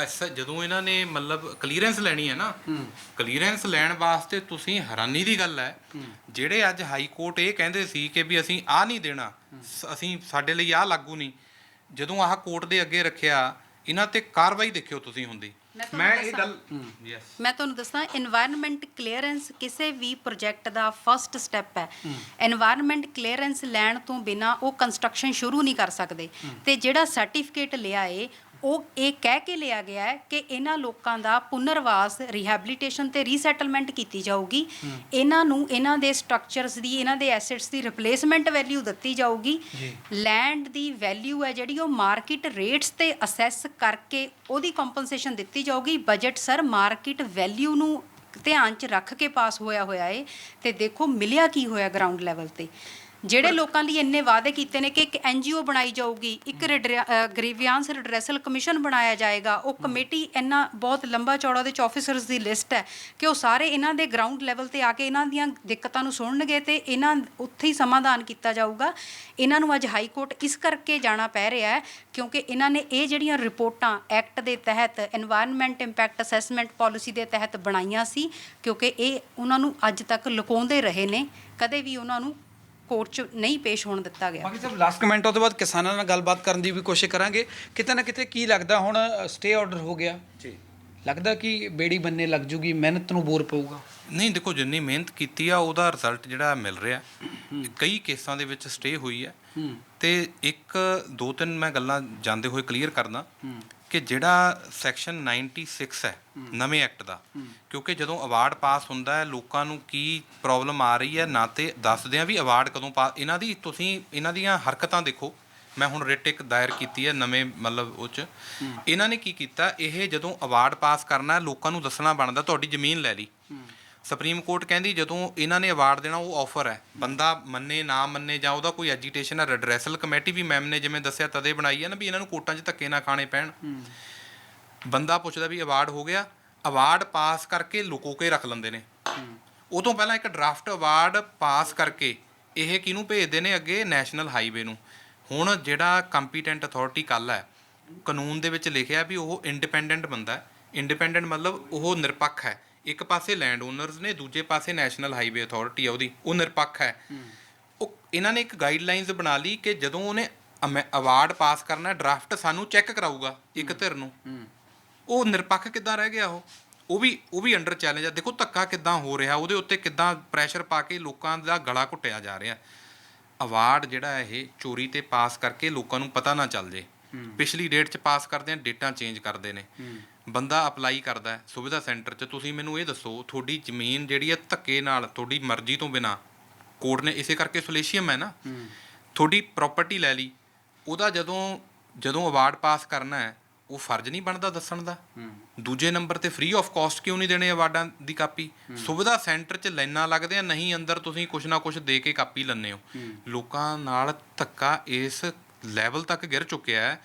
ਜਦੋਂ ਇਹਨਾਂ ਨੇ ਮਤਲਬ ਕਲੀਅਰੈਂਸ ਲੈਣੀ ਹੈ ਨਾ, ਕਲੀਅਰੈਂਸ ਲੈਣ ਵਾਸਤੇ ਤੁਸੀਂ ਹੈਰਾਨੀ ਦੀ ਗੱਲ ਹੈ, ਜਿਹੜੇ ਅੱਜ ਹਾਈ ਕੋਰਟ ਇਹ ਕਹਿੰਦੇ ਸੀ ਕਿ ਵੀ ਅਸੀਂ ਆਹ ਨਹੀਂ ਦੇਣਾ, ਅਸੀਂ ਸਾਡੇ ਲਈ ਆਹ ਲਾਗੂ ਨਹੀਂ, ਜਦੋਂ ਆਹ ਕੋਰਟ ਦੇ ਅੱਗੇ ਰੱਖਿਆ, ਇਹਨਾਂ ਤੇ ਕਾਰਵਾਈ ਦੇਖਿਓ ਤੁਸੀਂ ਹੁੰਦੀ। ਮੈਂ ਇਹ ਗੱਲ ਮੈਂ ਤੁਹਾਨੂੰ ਦੱਸਾਂ, এনवायरमेंट ਕਲੀਅਰੈਂਸ ਕਿਸੇ ਵੀ ਪ੍ਰੋਜੈਕਟ ਦਾ ਫਸਟ ਸਟੈਪ ਹੈ। এনवायरमेंट ਕਲੀਅਰੈਂਸ ਲੈਣ ਤੋਂ ਬਿਨਾ ਉਹ ਕੰਸਟਰਕਸ਼ਨ ਸ਼ੁਰੂ ਨਹੀਂ ਕਰ ਸਕਦੇ। ਤੇ ਜਿਹੜਾ ਸਰਟੀਫਿਕੇਟ ਲਿਆ ਏ ਉਹ ਇਹ ਕਹਿ ਕੇ ਲਿਆ ਗਿਆ ਹੈ ਕਿ ਇਹਨਾਂ ਲੋਕਾਂ ਦਾ ਪੁਨਰਵਾਸ, ਰਿਹੈਬਿਲਿਟੇਸ਼ਨ ਤੇ ਰੀਸੈਟਲਮੈਂਟ ਕੀਤੀ ਜਾਊਗੀ। ਇਹਨਾਂ ਨੂੰ ਇਹਨਾਂ ਦੇ ਸਟਰਕਚਰਸ ਦੀ, ਇਹਨਾਂ ਦੇ ਐਸੈਟਸ ਦੀ ਰਿਪਲੇਸਮੈਂਟ ਵੈਲਿਊ ਦਿੱਤੀ ਜਾਊਗੀ। ਲੈਂਡ ਦੀ ਵੈਲਿਊ ਹੈ ਜਿਹੜੀ ਉਹ ਮਾਰਕੀਟ ਰੇਟਸ ਤੇ ਅਸੈਸ ਕਰਕੇ ਉਹਦੀ ਕੰਪਨਸੇਸ਼ਨ ਦਿੱਤੀ ਜਾਊਗੀ। ਬਜਟ ਸਰ ਮਾਰਕੀਟ ਵੈਲਿਊ ਨੂੰ ਧਿਆਨ 'ਚ ਰੱਖ ਕੇ ਪਾਸ ਹੋਇਆ ਏ ਤੇ ਦੇਖੋ ਮਿਲਿਆ ਕੀ ਹੋਇਆ ਗਰਾਊਂਡ ਲੈਵਲ ਤੇ। ਜਿਹੜੇ ਲੋਕਾਂ ਲਈ ਇੰਨੇ ਵਾਅਦੇ ਕੀਤੇ ਨੇ ਕਿ ਇੱਕ NGO ਬਣਾਈ ਜਾਊਗੀ, ਇੱਕ ਗ੍ਰੀਵੈਂਸ ਰਿਡਰੈਸਲ ਕਮਿਸ਼ਨ ਬਣਾਇਆ ਜਾਏਗਾ, ਉਹ ਕਮੇਟੀ ਇੰਨਾ ਬਹੁਤ ਲੰਬਾ ਚੌੜਾ ਉਹਦੇ 'ਚ ਆਫਿਸਰਸ ਦੀ ਲਿਸਟ ਹੈ ਕਿ ਉਹ ਸਾਰੇ ਇਹਨਾਂ ਦੇ ਗਰਾਊਂਡ ਲੈਵਲ ਤੇ ਆ ਕੇ ਇਹਨਾਂ ਦੀਆਂ ਦਿੱਕਤਾਂ ਨੂੰ ਸੁਣਨਗੇ ਤੇ ਇਹਨਾਂ ਉੱਥੇ ਹੀ ਸਮਾਧਾਨ ਕੀਤਾ ਜਾਊਗਾ। ਇਹਨਾਂ ਨੂੰ ਅੱਜ ਹਾਈ ਕੋਰਟ ਇਸ ਕਰਕੇ ਜਾਣਾ ਪੈ ਰਿਹਾ ਹੈ ਕਿਉਂਕਿ ਇਹਨਾਂ ਨੇ ਇਹ ਜਿਹੜੀਆਂ ਰਿਪੋਰਟਾਂ ਐਕਟ ਦੇ ਤਹਿਤ এনवायरमेंट ਇੰਪੈਕਟ ਅਸੈਸਮੈਂਟ ਪਾਲਿਸੀ ਦੇ ਤਹਿਤ ਬਣਾਈਆਂ ਸੀ, ਕਿਉਂਕਿ ਇਹ ਉਹਨਾਂ ਨੂੰ ਅੱਜ ਤੱਕ ਲੁਕਾਉਂਦੇ ਰਹੇ ਨੇ, ਕਦੇ ਵੀ ਉਹਨਾਂ ਨੂੰ ਕੋਰਟ 'ਚ ਨਹੀਂ ਪੇਸ਼ ਹੋਣ ਦਿੱਤਾ ਗਿਆ। ਬਾਕੀ ਸਭ ਲਾਸਟ ਕਮੈਂਟਾਂ ਤੋਂ ਬਾਅਦ ਕਿਸਾਨਾਂ ਨਾਲ ਗੱਲਬਾਤ ਕਰਨ ਦੀ ਵੀ ਕੋਸ਼ਿਸ਼ ਕਰਾਂਗੇ। ਕਿਤੇ ਨਾ ਕਿਤੇ ਕੀ ਲੱਗਦਾ, ਹੁਣ ਸਟੇ ਆਰਡਰ ਹੋ ਗਿਆ ਜੀ, ਲੱਗਦਾ ਕਿ ਬੇੜੀ ਬੰਨੇ ਲੱਗ ਜੂਗੀ, ਮਿਹਨਤ ਨੂੰ ਬੋਰ ਪਊਗਾ? ਨਹੀਂ, ਦੇਖੋ ਜਿੰਨੀ ਮਿਹਨਤ ਕੀਤੀ ਆ ਉਹਦਾ ਰਿਜ਼ਲਟ ਜਿਹੜਾ ਮਿਲ ਰਿਹਾ। ਕਈ ਕੇਸਾਂ ਦੇ ਵਿੱਚ ਸਟੇ ਹੋਈ ਹੈ ਤੇ 1-2-3 ਮੈਂ ਗੱਲਾਂ ਜਾਂਦੇ ਹੋਏ ਕਲੀਅਰ ਕਰਦਾ ਕਿ ਜਿਹੜਾ ਸੈਕਸ਼ਨ 96 ਹੈ ਨਵੇਂ ਐਕਟ ਦਾ, ਕਿਉਂਕਿ ਜਦੋਂ ਅਵਾਰਡ ਪਾਸ ਹੁੰਦਾ ਹੈ ਲੋਕਾਂ ਨੂੰ ਕੀ ਪ੍ਰੋਬਲਮ ਆ ਰਹੀ ਹੈ ਨਾ, ਤੇ ਦੱਸਦੇ ਆ ਵੀ ਅਵਾਰਡ ਕਦੋਂ ਇਹਨਾਂ ਦੀ ਤੁਸੀਂ ਇਹਨਾਂ ਦੀਆਂ ਹਰਕਤਾਂ ਦੇਖੋ। ਮੈਂ ਹੁਣ ਰਿਟ ਇੱਕ ਦਾਇਰ ਕੀਤੀ ਹੈ ਨਵੇਂ ਮਤਲਬ ਉਹ 'ਚ ਇਹਨਾਂ ਨੇ ਕੀ ਕੀਤਾ, ਇਹ ਜਦੋਂ ਅਵਾਰਡ ਪਾਸ ਕਰਨਾ ਲੋਕਾਂ ਨੂੰ ਦੱਸਣਾ ਬਣਦਾ ਤੁਹਾਡੀ ਜ਼ਮੀਨ ਲੈ ਲਈ। ਸੁਪਰੀਮ ਕੋਰਟ ਕਹਿੰਦੀ ਜਦੋਂ ਇਹਨਾਂ ਨੇ ਅਵਾਰਡ ਦੇਣਾ ਉਹ ਆਫਰ ਹੈ, ਬੰਦਾ ਮੰਨੇ ਨਾ ਮੰਨੇ ਜਾਂ ਉਹਦਾ ਕੋਈ ਐਜੀਟੇਸ਼ਨ ਹੈ, ਰਿਡਰੈਸਲ ਕਮੇਟੀ ਵੀ ਮੈਮ ਨੇ ਜਿਵੇਂ ਦੱਸਿਆ ਤਦੇ ਬਣਾਈ ਹੈ ਨਾ ਵੀ ਇਹਨਾਂ ਨੂੰ ਕੋਰਟਾਂ 'ਚ ਧੱਕੇ ਨਾ ਖਾਣੇ ਪੈਣ। ਬੰਦਾ ਪੁੱਛਦਾ ਵੀ ਅਵਾਰਡ ਹੋ ਗਿਆ, ਅਵਾਰਡ ਪਾਸ ਕਰਕੇ ਲੁਕੋ ਕੇ ਰੱਖ ਲੈਂਦੇ ਨੇ। ਉਹ ਤੋਂ ਪਹਿਲਾਂ ਇੱਕ ਡਰਾਫਟ ਅਵਾਰਡ ਪਾਸ ਕਰਕੇ ਇਹ ਕਿਹਨੂੰ ਭੇਜਦੇ ਨੇ ਅੱਗੇ, ਨੈਸ਼ਨਲ ਹਾਈਵੇ ਨੂੰ। ਹੁਣ ਜਿਹੜਾ ਕੰਪੀਟੈਂਟ ਅਥਾਰਟੀ ਕੱਲ੍ਹ ਹੈ, ਕਾਨੂੰਨ ਦੇ ਵਿੱਚ ਲਿਖਿਆ ਵੀ ਉਹ ਇੰਡੀਪੈਂਡੈਂਟ ਬੰਦਾ ਹੈ। ਇੰਡੀਪੈਂਡੈਂਟ ਮਤਲਬ ਉਹ ਨਿਰਪੱਖ ਹੈ। ਇੱਕ ਪਾਸੇ ਲੈਂਡ ਓਨਰਸ ਨੇ, ਦੂਜੇ ਪਾਸੇ ਨੈਸ਼ਨਲ ਹਾਈਵੇ ਅਥਾਰਟੀ ਆ ਉਹਦੀ, ਉਹ ਨਿਰਪੱਖ ਹੈ। ਉਹ ਇਹਨਾਂ ਨੇ ਇੱਕ ਗਾਈਡਲਾਈਨਸ ਬਣਾ ਲਈ ਕਿ ਜਦੋਂ ਉਹਨੇ ਅਵਾਰਡ ਪਾਸ ਕਰਨਾ ਡਰਾਫਟ ਸਾਨੂੰ ਚੈੱਕ ਕਰਾਊਗਾ ਇੱਕ ਧਿਰ ਨੂੰ। ਉਹ ਨਿਰਪੱਖ ਕਿੱਦਾਂ ਰਹਿ ਗਿਆ? ਉਹ ਵੀ ਅੰਡਰ ਚੈਲੰਜ ਆ। ਦੇਖੋ ਧੱਕਾ ਕਿੱਦਾਂ ਹੋ ਰਿਹਾ, ਉਹਦੇ ਉੱਤੇ ਕਿੱਦਾਂ ਪ੍ਰੈਸ਼ਰ ਪਾ ਕੇ ਲੋਕਾਂ ਦਾ ਗਲਾ ਘੁੱਟਿਆ ਜਾ ਰਿਹਾ। ਅਵਾਰਡ ਜਿਹੜਾ ਇਹ ਚੋਰੀ ਤੇ ਪਾਸ ਕਰਕੇ ਲੋਕਾਂ ਨੂੰ ਪਤਾ ਨਾ ਚੱਲ ਜੇ। ਪਿਛਲੀ ਡੇਟ 'ਚ ਪਾਸ ਕਰਦੇ ਆ, ਡੇਟਾਂ ਚੇਂਜ ਕਰਦੇ ਨੇ। ਬੰਦਾ ਅਪਲਾਈ ਕਰਦਾ ਹੈ ਸੁਵਿਧਾ ਸੈਂਟਰ 'ਚ, ਤੁਸੀਂ ਮੈਨੂੰ ਇਹ ਦੱਸੋ ਤੁਹਾਡੀ ਜ਼ਮੀਨ ਜਿਹੜੀ ਹੈ ਧੱਕੇ ਨਾਲ ਤੁਹਾਡੀ ਮਰਜ਼ੀ ਤੋਂ ਬਿਨਾਂ ਕੋਰਟ ਨੇ ਇਸੇ ਕਰਕੇ ਸੋਲੇਸ਼ੀਅਮ ਹੈ ਨਾ, ਤੁਹਾਡੀ ਪ੍ਰਾਪਰਟੀ ਲੈ ਲਈ, ਉਹਦਾ ਜਦੋਂ ਅਵਾਰਡ ਪਾਸ ਕਰਨਾ ਹੈ ਉਹ ਫਰਜ਼ ਨਹੀਂ ਬਣਦਾ ਦੱਸਣ ਦਾ। ਦੂਜੇ ਨੰਬਰ ਤੇ ਫ੍ਰੀ ਆਫ ਕਾਸਟ ਕਿਉਂ ਨਹੀਂ ਦੇਣੇ ਅਵਾਰਡਾਂ ਦੀ ਕਾਪੀ? ਸੁਵਿਧਾ ਸੈਂਟਰ 'ਚ ਲਾਈਨਾਂ ਲੱਗਦੇ ਆ, ਨਹੀਂ ਅੰਦਰ ਤੁਸੀਂ ਕੁਛ ਨਾ ਕੁਛ ਦੇ ਕੇ ਕਾਪੀ ਲੈਂਦੇ ਹੋ। ਲੋਕਾਂ ਨਾਲ ਧੱਕਾ ਇਸ ਲੈਵਲ ਤੱਕ ਗਿਰ ਚੁੱਕਿਆ ਹੈ।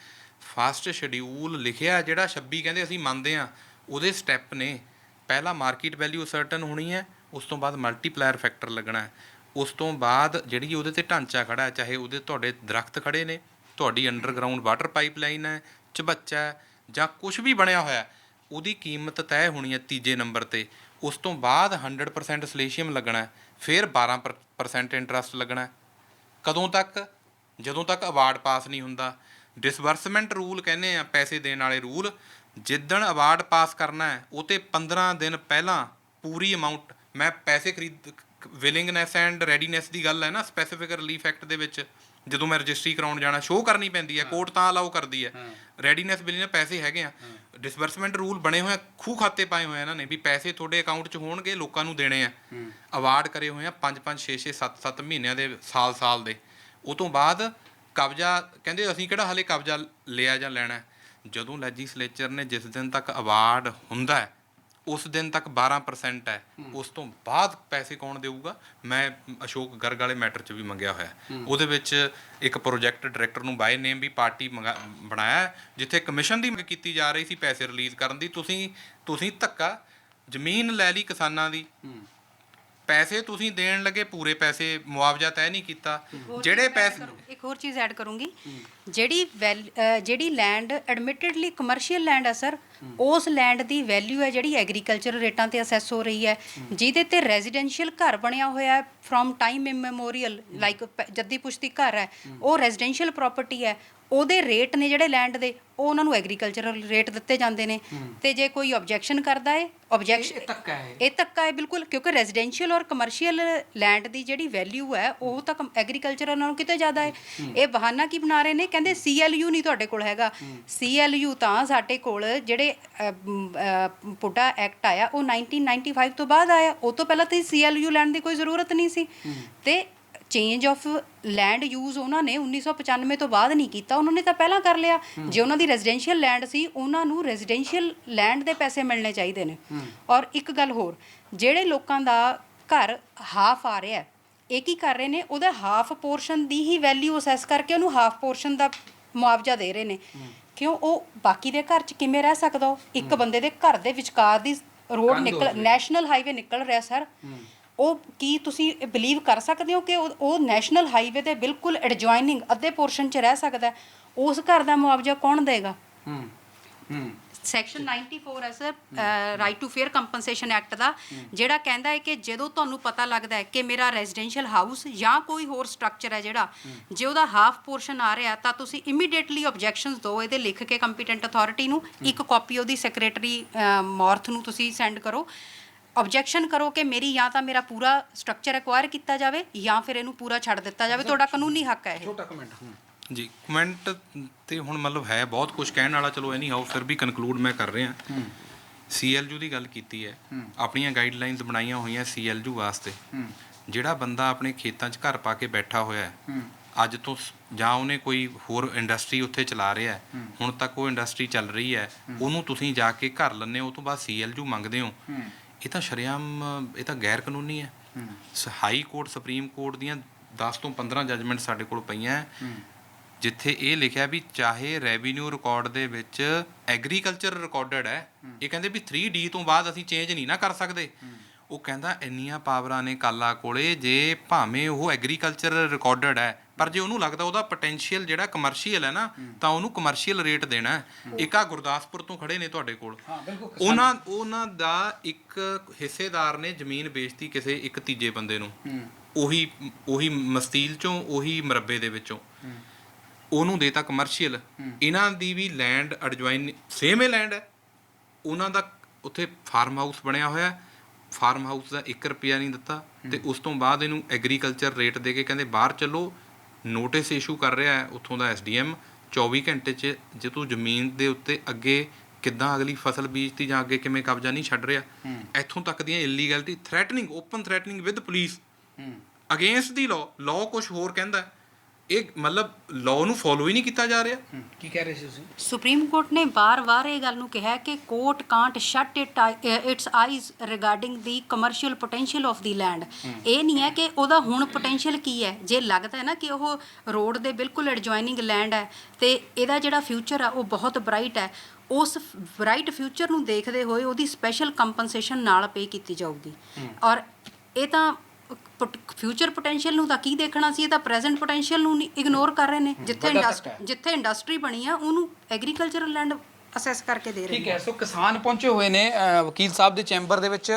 ਫਸਟ ਸ਼ਡਿਊਲ ਲਿਖਿਆ ਜਿਹੜਾ 26 ਕਹਿੰਦੇ ਅਸੀਂ ਮੰਨਦੇ ਹਾਂ, ਉਹਦੇ ਸਟੈਪ ਨੇ। ਪਹਿਲਾ ਮਾਰਕੀਟ ਵੈਲਿਊ ਸਰਟਨ ਹੋਣੀ ਹੈ, ਉਸ ਤੋਂ ਬਾਅਦ ਮਲਟੀਪਲਾਇਰ ਫੈਕਟਰ ਲੱਗਣਾ ਹੈ, ਉਸ ਤੋਂ ਬਾਅਦ ਜਿਹੜੀ ਉਹਦੇ 'ਤੇ ਢਾਂਚਾ ਖੜਾ ਹੈ, ਚਾਹੇ ਉਹਦੇ ਤੁਹਾਡੇ ਦਰਖਤ ਖੜੇ ਨੇ, ਤੁਹਾਡੀ ਅੰਡਰਗਰਾਊਂਡ ਵਾਟਰ ਪਾਈਪਲਾਈਨ ਹੈ, ਚਬੱਚਾ ਹੈ, ਜਾਂ ਕੁਛ ਵੀ ਬਣਿਆ ਹੋਇਆ, ਉਹਦੀ ਕੀਮਤ ਤੈਅ ਹੋਣੀ ਹੈ ਤੀਜੇ ਨੰਬਰ 'ਤੇ। ਉਸ ਤੋਂ ਬਾਅਦ 100% ਸਲੇਸ਼ੀਅਮ ਲੱਗਣਾ ਹੈ, ਫਿਰ 12% ਇੰਟਰਸਟ ਲੱਗਣਾ ਹੈ। ਕਦੋਂ ਤੱਕ? ਜਦੋਂ ਤੱਕ ਅਵਾਰਡ ਪਾਸ ਨਹੀਂ ਹੁੰਦਾ। ਡਿਸਬਰਸਮੈਂਟ ਰੂਲ ਕਹਿੰਦੇ ਆ, ਪੈਸੇ ਦੇਣ ਵਾਲੇ ਰੂਲ। ਜਿੱਦਣ ਅਵਾਰਡ ਪਾਸ ਕਰਨਾ ਹੈ ਉਹ 'ਤੇ 15 ਦਿਨ ਪਹਿਲਾਂ ਪੂਰੀ ਅਮਾਊਂਟ, ਮੈਂ ਪੈਸੇ ਵਿਲਿੰਗਨੈਸ ਐਂਡ ਰੈਡੀਨੈਸ ਦੀ ਗੱਲ ਹੈ ਨਾ, ਸਪੈਸੀਫਿਕ ਰਿਲੀਫ ਐਕਟ ਦੇ ਵਿੱਚ ਜਦੋਂ ਮੈਂ ਰਜਿਸਟਰੀ ਕਰਾਉਣ ਜਾਣਾ ਸ਼ੋਅ ਕਰਨੀ ਪੈਂਦੀ ਹੈ, ਕੋਰਟ ਤਾਂ ਅਲਾਓ ਕਰਦੀ ਹੈ। ਰੈਡੀਨੈਸ ਬਿਲਿੰਗ ਪੈਸੇ ਹੈਗੇ ਆ। ਡਿਸਬਰਸਮੈਂਟ ਰੂਲ ਬਣੇ ਹੋਏ ਆ, ਖੂਹ ਖਾਤੇ ਪਾਏ ਹੋਏ ਇਹਨਾਂ ਨੇ ਵੀ ਪੈਸੇ ਤੁਹਾਡੇ ਅਕਾਊਂਟ 'ਚ ਹੋਣਗੇ, ਲੋਕਾਂ ਨੂੰ ਦੇਣੇ ਆ। ਅਵਾਰਡ ਕਰੇ ਹੋਏ ਆ 5-5 6-6 7-7 ਮਹੀਨਿਆਂ ਦੇ, ਸਾਲ ਦੇ। ਉਹ ਤੋਂ ਬਾਅਦ ਕਬਜ਼ਾ, ਕਹਿੰਦੇ ਅਸੀਂ ਕਿਹੜਾ ਹਾਲੇ ਕਬਜ਼ਾ ਲਿਆ ਜਾਂ ਲੈਣਾ। ਜਦੋਂ ਲੈਜਿਸਲੇਚਰ ਨੇ ਜਿਸ ਦਿਨ ਤੱਕ ਅਵਾਰਡ ਹੁੰਦਾ ਹੈ ਉਸ ਦਿਨ ਤੱਕ 12% ਹੈ, ਉਸ ਤੋਂ ਬਾਅਦ ਪੈਸੇ ਕੌਣ ਦੇਊਗਾ? ਮੈਂ ਅਸ਼ੋਕ ਗਰਗ ਵਾਲੇ ਮੈਟਰ 'ਚ ਵੀ ਮੰਗਿਆ ਹੋਇਆ। ਉਹਦੇ ਵਿੱਚ ਇੱਕ ਪ੍ਰੋਜੈਕਟ ਡਾਇਰੈਕਟਰ ਨੂੰ ਬਾਏ ਨੇਮ ਵੀ ਪਾਰਟੀ ਬਣਾਇਆ, ਜਿੱਥੇ ਕਮਿਸ਼ਨ ਦੀ ਮੰਗ ਕੀਤੀ ਜਾ ਰਹੀ ਸੀ ਪੈਸੇ ਰਿਲੀਜ਼ ਕਰਨ ਦੀ। ਤੁਸੀਂ ਧੱਕਾ, ਜ਼ਮੀਨ ਲੈ ਲਈ ਕਿਸਾਨਾਂ ਦੀ, ਪੈਸੇ ਤੁਸੀਂ ਦੇਣ ਲੱਗੇ, ਪੂਰੇ ਪੈਸੇ ਮੁਆਵਜ਼ਾ ਤੈਅ ਨਹੀਂ ਕੀਤਾ। ਜਿਹੜੇ ਪੈਸੇ, ਇੱਕ ਹੋਰ ਚੀਜ਼ ਐਡ ਕਰੂੰਗੀ, ਜਿਹੜੀ ਲੈਂਡ ਐਡਮਿਟਡਲੀ ਕਮਰਸ਼ੀਅਲ ਲੈਂਡ ਹੈ ਸਰ, ਉਸ ਲੈਂਡ ਦੀ ਵੈਲਿਊ ਹੈ ਜਿਹੜੀ ਐਗਰੀਕਲਚਰ ਰੇਟਾਂ ਤੇ ਅਸੈਸ ਹੋ ਰਹੀ ਹੈ, ਜਿਹਦੇ ਤੇ ਰੈਜ਼ੀਡੈਂਸ਼ੀਅਲ ਘਰ ਬਣਿਆ ਹੋਇਆ ਹੈ ਫਰੋਮ ਟਾਈਮ ਇਮੈਮੋਰੀਅਲ, ਲਾਈਕ ਜੱਦੀ ਪੁਸ਼ਤੀ ਘਰ ਹੈ, ਉਹ ਰੈਜ਼ੀਡੈਂਸ਼ੀਅਲ ਪ੍ਰਾਪਰਟੀ ਹੈ। ਉਹਦੇ ਰੇਟ ਨੇ ਜਿਹੜੇ ਲੈਂਡ ਦੇ, ਉਹ ਉਹਨਾਂ ਨੂੰ ਐਗਰੀਕਲਚਰਲ ਰੇਟ ਦਿੱਤੇ ਜਾਂਦੇ ਨੇ। ਤੇ ਜੇ ਕੋਈ ਆਬਜੈਕਸ਼ਨ ਕਰਦਾ ਹੈ, ਇਹ ਧੱਕਾ ਹੈ ਬਿਲਕੁਲ, ਕਿਉਂਕਿ ਰੈਜ਼ੀਡੈਂਸ਼ੀਅਲ ਔਰ ਕਮਰਸ਼ੀਅਲ ਲੈਂਡ ਦੀ ਜਿਹੜੀ ਵੈਲਿਊ ਹੈ ਉਹ ਤਾਂ ਐਗਰੀਕਲਚਰਲ ਨਾਲੋਂ ਕਿਤੇ ਜ਼ਿਆਦਾ ਹੈ। ਇਹ ਬਹਾਨਾ ਕੀ ਬਣਾ ਰਹੇ ਨੇ? ਕਹਿੰਦੇ CLU ਨਹੀਂ ਤੁਹਾਡੇ ਕੋਲ ਹੈਗਾ। CLU ਤਾਂ ਸਾਡੇ ਕੋਲ ਜਿਹੜੇ ਪੁੱਡਾ ਐਕਟ ਆਇਆ ਉਹ 1995 ਤੋਂ ਬਾਅਦ ਆਇਆ, ਉਹ ਤੋਂ ਪਹਿਲਾਂ ਤਾਂ CLU ਲੈਣ ਦੀ ਕੋਈ ਜ਼ਰੂਰਤ ਨਹੀਂ ਸੀ। ਤੇ ਚੇਂਜ ਆਫ ਲੈਂਡ ਯੂਜ਼ ਉਹਨਾਂ ਨੇ 1995 ਤੋਂ ਬਾਅਦ ਨਹੀਂ ਕੀਤਾ, ਉਹਨਾਂ ਨੇ ਤਾਂ ਪਹਿਲਾਂ ਕਰ ਲਿਆ। ਜੇ ਉਹਨਾਂ ਦੀ ਰੈਜ਼ੀਡੈਂਸ਼ੀਅਲ ਲੈਂਡ ਸੀ, ਉਹਨਾਂ ਨੂੰ ਰੈਜ਼ੀਡੈਂਸ਼ੀਅਲ ਲੈਂਡ ਦੇ ਪੈਸੇ ਮਿਲਣੇ ਚਾਹੀਦੇ ਨੇ। ਔਰ ਇੱਕ ਗੱਲ ਹੋਰ, ਜਿਹੜੇ ਲੋਕਾਂ ਦਾ ਘਰ ਹਾਫ ਆ ਰਿਹਾ, ਇਹ ਕੀ ਕਰ ਰਹੇ ਨੇ? ਉਹਦਾ ਹਾਫ ਪੋਰਸ਼ਨ ਦੀ ਹੀ ਵੈਲਿਊ ਅਸੈਸ ਕਰਕੇ ਉਹਨੂੰ ਹਾਫ ਪੋਰਸ਼ਨ ਦਾ ਮੁਆਵਜ਼ਾ ਦੇ ਰਹੇ ਨੇ। ਕਿਉਂ? ਉਹ ਬਾਕੀ ਦੇ ਘਰ 'ਚ ਕਿਵੇਂ ਰਹਿ ਸਕਦਾ? ਉਹ ਇੱਕ ਬੰਦੇ ਦੇ ਘਰ ਦੇ ਵਿਚਕਾਰ ਦੀ ਰੋਡ ਨੈਸ਼ਨਲ ਹਾਈਵੇ ਨਿਕਲ ਰਿਹਾ ਸਰ, ਉਹ ਕੀ ਤੁਸੀਂ ਬਿਲੀਵ ਕਰ ਸਕਦੇ ਹੋ ਕਿ ਉਹ ਨੈਸ਼ਨਲ ਹਾਈਵੇ ਦੇ ਬਿਲਕੁਲ ਐਡਜੋਇਨਿੰਗ ਅੱਧੇ ਪੋਰਸ਼ਨ 'ਚ ਰਹਿ ਸਕਦਾ? ਉਸ ਘਰ ਦਾ ਮੁਆਵਜ਼ਾ ਕੌਣ ਦੇਗਾ? ਸੈਕਸ਼ਨ 94 ਹੈ sir, right to fair compensation act ਦਾ, ਜਿਹੜਾ ਕਹਿੰਦਾ ਹੈ ਕਿ ਜਦੋਂ ਤੁਹਾਨੂੰ ਪਤਾ ਲੱਗਦਾ ਹੈ ਕਿ ਮੇਰਾ ਰੈਜ਼ੀਡੈਂਸ਼ੀਅਲ ਹਾਊਸ ਜਾਂ ਕੋਈ ਹੋਰ ਸਟਰਕਚਰ ਹੈ ਜਿਹੜਾ, ਜੇ ਉਹਦਾ ਹਾਫ ਪੋਰਸ਼ਨ ਆ ਰਿਹਾ, ਤਾਂ ਤੁਸੀਂ ਇਮੀਡੀਏਟਲੀ ਆਬਜੈਕਸ਼ਨਸ ਦਿਓ, ਇਹਦੇ ਲਿਖ ਕੇ ਕੰਪੀਟੈਂਟ ਅਥਾਰਟੀ ਨੂੰ, ਇੱਕ ਕਾਪੀ ਉਹਦੀ ਸੈਕਟਰੀ ਮੌਰਥ ਨੂੰ ਤੁਸੀਂ ਸੈਂਡ ਕਰੋ। ਆਬਜੈਕਸ਼ਨ ਕਰੋ ਕਿ ਜਾਂ ਤਾਂ ਮੇਰਾ ਪੂਰਾ ਸਟਰਕਚਰ ਐਕਵਾਇਰ ਕੀਤਾ ਜਾਵੇ ਜਾਂ ਫਿਰ ਇਹਨੂੰ ਪੂਰਾ ਛੱਡ ਦਿੱਤਾ ਜਾਵੇ। ਤੁਹਾਡਾ ਕਾਨੂੰਨੀ ਹੱਕ ਹੈ ਇਹ। ਛੋਟਾ ਕਮੈਂਟ ਜੀ, ਕਮੈਂਟ ਤੇ ਹੁਣ ਮਤਲਬ ਹੈ ਬਹੁਤ ਕੁਝ ਕਹਿਣ ਵਾਲਾ, ਚਲੋ ਐਨੀ ਹਾਓ ਫਿਰ ਵੀ ਕਨਕਲੂਡ ਮੈਂ ਕਰ ਰਿਹਾ। CLU ਦੀ ਗੱਲ ਕੀਤੀ ਹੈ, ਆਪਣੀਆਂ ਗਾਈਡਲਾਈਨਸ ਬਣਾਈਆਂ ਹੋਈਆਂ CLU ਵਾਸਤੇ। ਜਿਹੜਾ ਬੰਦਾ ਆਪਣੇ ਖੇਤਾਂ 'ਚ ਘਰ ਪਾ ਕੇ ਬੈਠਾ ਹੋਇਆ ਹੈ ਅੱਜ ਤੋਂ, ਜਾਂ ਉਹਨੇ ਕੋਈ ਹੋਰ ਇੰਡਸਟਰੀ ਉੱਥੇ ਚਲਾ ਰਿਹਾ, ਹੁਣ ਤੱਕ ਉਹ ਇੰਡਸਟਰੀ ਚੱਲ ਰਹੀ ਹੈ, ਉਹਨੂੰ ਤੁਸੀਂ ਜਾ ਕੇ ਘਰ ਲੈਂਦੇ ਹੋ, ਉਹ ਤੋਂ ਬਾਅਦ CLU ਮੰਗਦੇ ਹੋ, ਇਹ ਤਾਂ ਸ਼ਰੇਆਮ, ਇਹ ਤਾਂ ਗੈਰ ਕਾਨੂੰਨੀ ਹੈ। ਹਾਈ ਕੋਰਟ, ਸੁਪਰੀਮ ਕੋਰਟ ਦੀਆਂ 10 ਤੋਂ 15 ਜੱਜਮੈਂਟ ਸਾਡੇ ਕੋਲ ਪਈਆਂ, ਜਿੱਥੇ ਇਹ ਲਿਖਿਆ ਵੀ ਚਾਹੇ ਰੈਵਨਿਊ ਰਿਕਾਰਡ ਦੇ ਵਿੱਚ ਐਗਰੀਕਲਚਰ ਰਿਕਾਰਡਡ ਹੈ, ਇਹ ਕਹਿੰਦੇ ਵੀ 3D ਤੋਂ ਬਾਅਦ ਅਸੀਂ ਚੇਂਜ ਨਹੀਂ ਨਾ ਕਰ ਸਕਦੇ। ਉਹ ਕਹਿੰਦਾ ਇੰਨੀਆਂ ਪਾਵਰਾਂ ਨੇ ਕਾਲਾ ਕੋਲੇ, ਜੇ ਭਾਵੇਂ ਉਹ ਐਗਰੀਕਲਚਰ ਰਿਕਾਰਡਡ ਹੈ, ਪਰ ਜੇ ਉਹਨੂੰ ਲੱਗਦਾ ਉਹਦਾ ਪੋਟੈਂਸ਼ੀਅਲ ਜਿਹੜਾ ਕਮਰਸ਼ੀਅਲ ਹੈ ਨਾ, ਤਾਂ ਉਹਨੂੰ ਕਮਰਸ਼ੀਅਲ ਰੇਟ ਦੇਣਾ। ਇੱਕ ਆ ਗੁਰਦਾਸਪੁਰ ਤੋਂ ਖੜੇ ਨੇ ਤੁਹਾਡੇ ਕੋਲ, ਉਹਨਾਂ ਦਾ ਇੱਕ ਹਿੱਸੇਦਾਰ ਨੇ ਜ਼ਮੀਨ ਵੇਚਤੀ ਕਿਸੇ ਇੱਕ ਤੀਜੇ ਬੰਦੇ ਨੂੰ, ਉਹੀ ਮਸਤੀਲ ਚੋਂ, ਉਹੀ ਮਰੱਬੇ ਦੇ ਵਿੱਚੋਂ, ਉਹਨੂੰ ਦੇਤਾ ਕਮਰਸ਼ੀਅਲ। ਇਹਨਾਂ ਦੀ ਵੀ ਲੈਂਡ ਐਡਜੋਇਨ ਸੇਮ ਹੀ ਲੈਂਡ ਹੈ, ਉਹਨਾਂ ਦਾ ਉੱਥੇ ਫਾਰਮ ਹਾਊਸ ਬਣਿਆ ਹੋਇਆ, ਫਾਰਮ ਹਾਊਸ ਦਾ 1 ਰੁਪਿਆ ਨਹੀਂ ਦਿੱਤਾ, ਤੇ ਉਸ ਤੋਂ ਬਾਅਦ ਇਹਨੂੰ ਐਗਰੀਕਲਚਰ ਰੇਟ ਦੇ ਕੇ ਕਹਿੰਦੇ ਬਾਹਰ ਚੱਲੋ। ਨੋਟਿਸ ਇਸ਼ੂ ਕਰ ਰਿਹਾ ਹੈ ਉੱਥੋਂ ਦਾ SDM, 24 ਘੰਟੇ 'ਚ ਜੇ ਤੂੰ ਜ਼ਮੀਨ ਦੇ ਉੱਤੇ ਅੱਗੇ ਕਿੱਦਾਂ ਅਗਲੀ ਫਸਲ ਬੀਜਤੀ ਜਾਂ ਅੱਗੇ ਕਿਵੇਂ ਕਬਜ਼ਾ ਨਹੀਂ ਛੱਡ ਰਿਹਾ। ਇੱਥੋਂ ਤੱਕ ਦੀਆਂ illegality, threatening, open threatening with police, against the law ਕੁਝ ਹੋਰ ਕਹਿੰਦਾ ਹੈ। ਇਹ ਮਤਲਬ ਲਾਅ ਨੂੰ ਫੋਲੋ ਹੀ ਨਹੀਂ ਕੀਤਾ ਜਾ ਰਿਹਾ। ਕੀ ਕਹਿ ਰਹੇ ਸੀ ਤੁਸੀਂ? ਸੁਪਰੀਮ ਕੋਰਟ ਨੇ ਵਾਰ-ਵਾਰ ਇਹ ਗੱਲ ਨੂੰ ਕਿਹਾ ਕਿ court can't shut its eyes regarding the commercial potential of the land. ਇਹ ਨਹੀਂ ਹੈ ਕਿ ਉਹਦਾ ਹੁਣ ਪੋਟੈਂਸ਼ੀਅਲ ਕੀ ਹੈ। ਜੇ ਲੱਗਦਾ ਹੈ ਨਾ ਕਿ ਉਹ ਰੋਡ ਦੇ ਬਿਲਕੁਲ ਐਡਜੋਇਨਿੰਗ ਲੈਂਡ ਹੈ ਤੇ ਇਹਦਾ ਜਿਹੜਾ ਫਿਊਚਰ ਆ ਉਹ ਬਹੁਤ ਬ੍ਰਾਈਟ ਹੈ, ਉਸ ਬ੍ਰਾਈਟ ਫਿਊਚਰ ਨੂੰ ਦੇਖਦੇ ਹੋਏ ਉਹਦੀ ਸਪੈਸ਼ਲ ਕੰਪਨਸੇਸ਼ਨ ਨਾਲ ਪੇ ਕੀਤੀ ਜਾਊਗੀ। ਔਰ ਇਹ ਤਾਂ ਫਿਊਚਰ ਪੋਟੈਂਸ਼ੀਅਲ ਨੂੰ ਤਾਂ ਕੀ ਦੇਖਣਾ ਸੀ, ਇਹ ਤਾਂ ਪ੍ਰੈਜ਼ੈਂਟ ਪੋਟੈਂਸ਼ੀਅਲ ਨੂੰ ਇਗਨੋਰ ਕਰ ਰਹੇ ਨੇ। ਜਿੱਥੇ ਇੰਡਸਟਰੀ ਬਣੀ ਆ ਉਹਨੂੰ ਐਗਰੀਕਲਚਰਲ ਲੈਂਡ ਅਸੈਸ ਕਰਕੇ ਦੇ ਰਹੇ ਨੇ। ਠੀਕ ਹੈ, ਸੋ ਕਿਸਾਨ ਪਹੁੰਚੇ ਹੋਏ ਨੇ ਵਕੀਲ ਸਾਹਿਬ ਦੇ ਚੈਂਬਰ ਦੇ ਵਿੱਚ,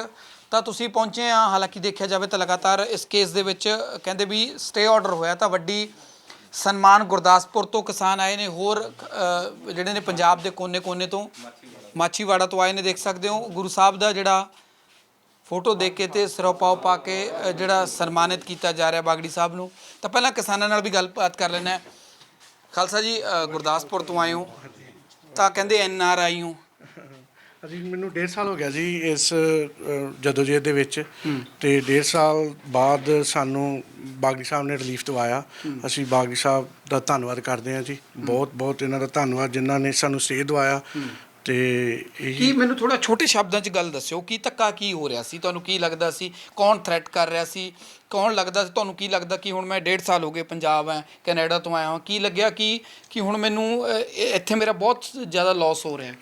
ਤਾਂ ਤੁਸੀਂ ਪਹੁੰਚੇ ਆ। ਹਾਲਾਂਕਿ ਦੇਖਿਆ ਜਾਵੇ ਤਾਂ ਲਗਾਤਾਰ ਇਸ ਕੇਸ ਦੇ ਵਿੱਚ ਕਹਿੰਦੇ ਵੀ ਸਟੇ ਆਰਡਰ ਹੋਇਆ, ਤਾਂ ਵੱਡੀ ਸਨਮਾਨ ਗੁਰਦਾਸਪੁਰ ਤੋਂ ਕਿਸਾਨ ਆਏ ਨੇ, ਹੋਰ ਜਿਹੜੇ ਨੇ ਪੰਜਾਬ ਦੇ ਕੋਨੇ-ਕੋਨੇ ਤੋਂ, ਮਾਛੀਵਾੜਾ ਤੋਂ ਆਏ ਨੇ। ਦੇਖ ਸਕਦੇ ਹੋ ਗੁਰੂ ਸਾਹਿਬ ਦਾ ਜਿਹੜਾ ਫੋਟੋ ਦੇਖ ਕੇ ਤੇ ਸਿਰੋਪਾਓ ਪਾ ਕੇ ਜਿਹੜਾ ਸਨਮਾਨਿਤ ਕੀਤਾ ਜਾ ਰਿਹਾ ਬਾਗੜੀ ਸਾਹਿਬ ਨੂੰ। ਤਾਂ ਪਹਿਲਾਂ ਕਿਸਾਨਾਂ ਨਾਲ ਵੀ ਗੱਲਬਾਤ ਕਰ ਲੈਣਾ। ਖਾਲਸਾ ਜੀ, ਗੁਰਦਾਸਪੁਰ ਤੋਂ ਆਏ ਹੋ ਤਾਂ ਕਹਿੰਦੇ NRI ਹੋ। ਅਸੀਂ ਮੈਨੂੰ 1.5 ਸਾਲ ਹੋ ਗਿਆ ਜੀ ਇਸ ਜਦੋਜਹਿਦ ਦੇ ਵਿੱਚ, ਤੇ 1.5 ਸਾਲ ਬਾਅਦ ਸਾਨੂੰ ਬਾਗੜੀ ਸਾਹਿਬ ਨੇ ਰਿਲੀਫ ਦਵਾਇਆ। ਅਸੀਂ ਬਾਗੜੀ ਸਾਹਿਬ ਦਾ ਧੰਨਵਾਦ ਕਰਦੇ ਹਾਂ ਜੀ, ਬਹੁਤ ਬਹੁਤ ਇਹਨਾਂ ਦਾ ਧੰਨਵਾਦ ਜਿਨ੍ਹਾਂ ਨੇ ਸਾਨੂੰ ਸਟੇ ਦਵਾਇਆ। ਤੇ ਕੀ ਮੈਨੂੰ ਥੋੜਾ ਛੋਟੇ ਸ਼ਬਦਾਂ 'ਚ ਗੱਲ ਦੱਸਿਓ, ਕੀ ਧੱਕਾ ਕੀ ਹੋ ਰਿਹਾ ਸੀ? ਤੁਹਾਨੂੰ ਕੀ ਲੱਗਦਾ ਸੀ, ਕੌਣ ਥ੍ਰੈਟ ਕਰ ਰਿਹਾ ਸੀ, ਕੌਣ ਲੱਗਦਾ ਸੀ? ਤੁਹਾਨੂੰ ਕੀ ਲੱਗਦਾ ਕਿ ਹੁਣ ਮੈਂ 1.5 ਸਾਲ ਹੋ ਗਏ ਪੰਜਾਬ ਹੈ, ਕੈਨੇਡਾ ਤੋਂ ਆਇਆ ਹਾਂ, ਕੀ ਲੱਗਿਆ ਕਿ ਹੁਣ ਮੈਨੂੰ ਇੱਥੇ ਮੇਰਾ ਬਹੁਤ ਜ਼ਿਆਦਾ ਲਾਸ ਹੋ ਰਿਹਾ?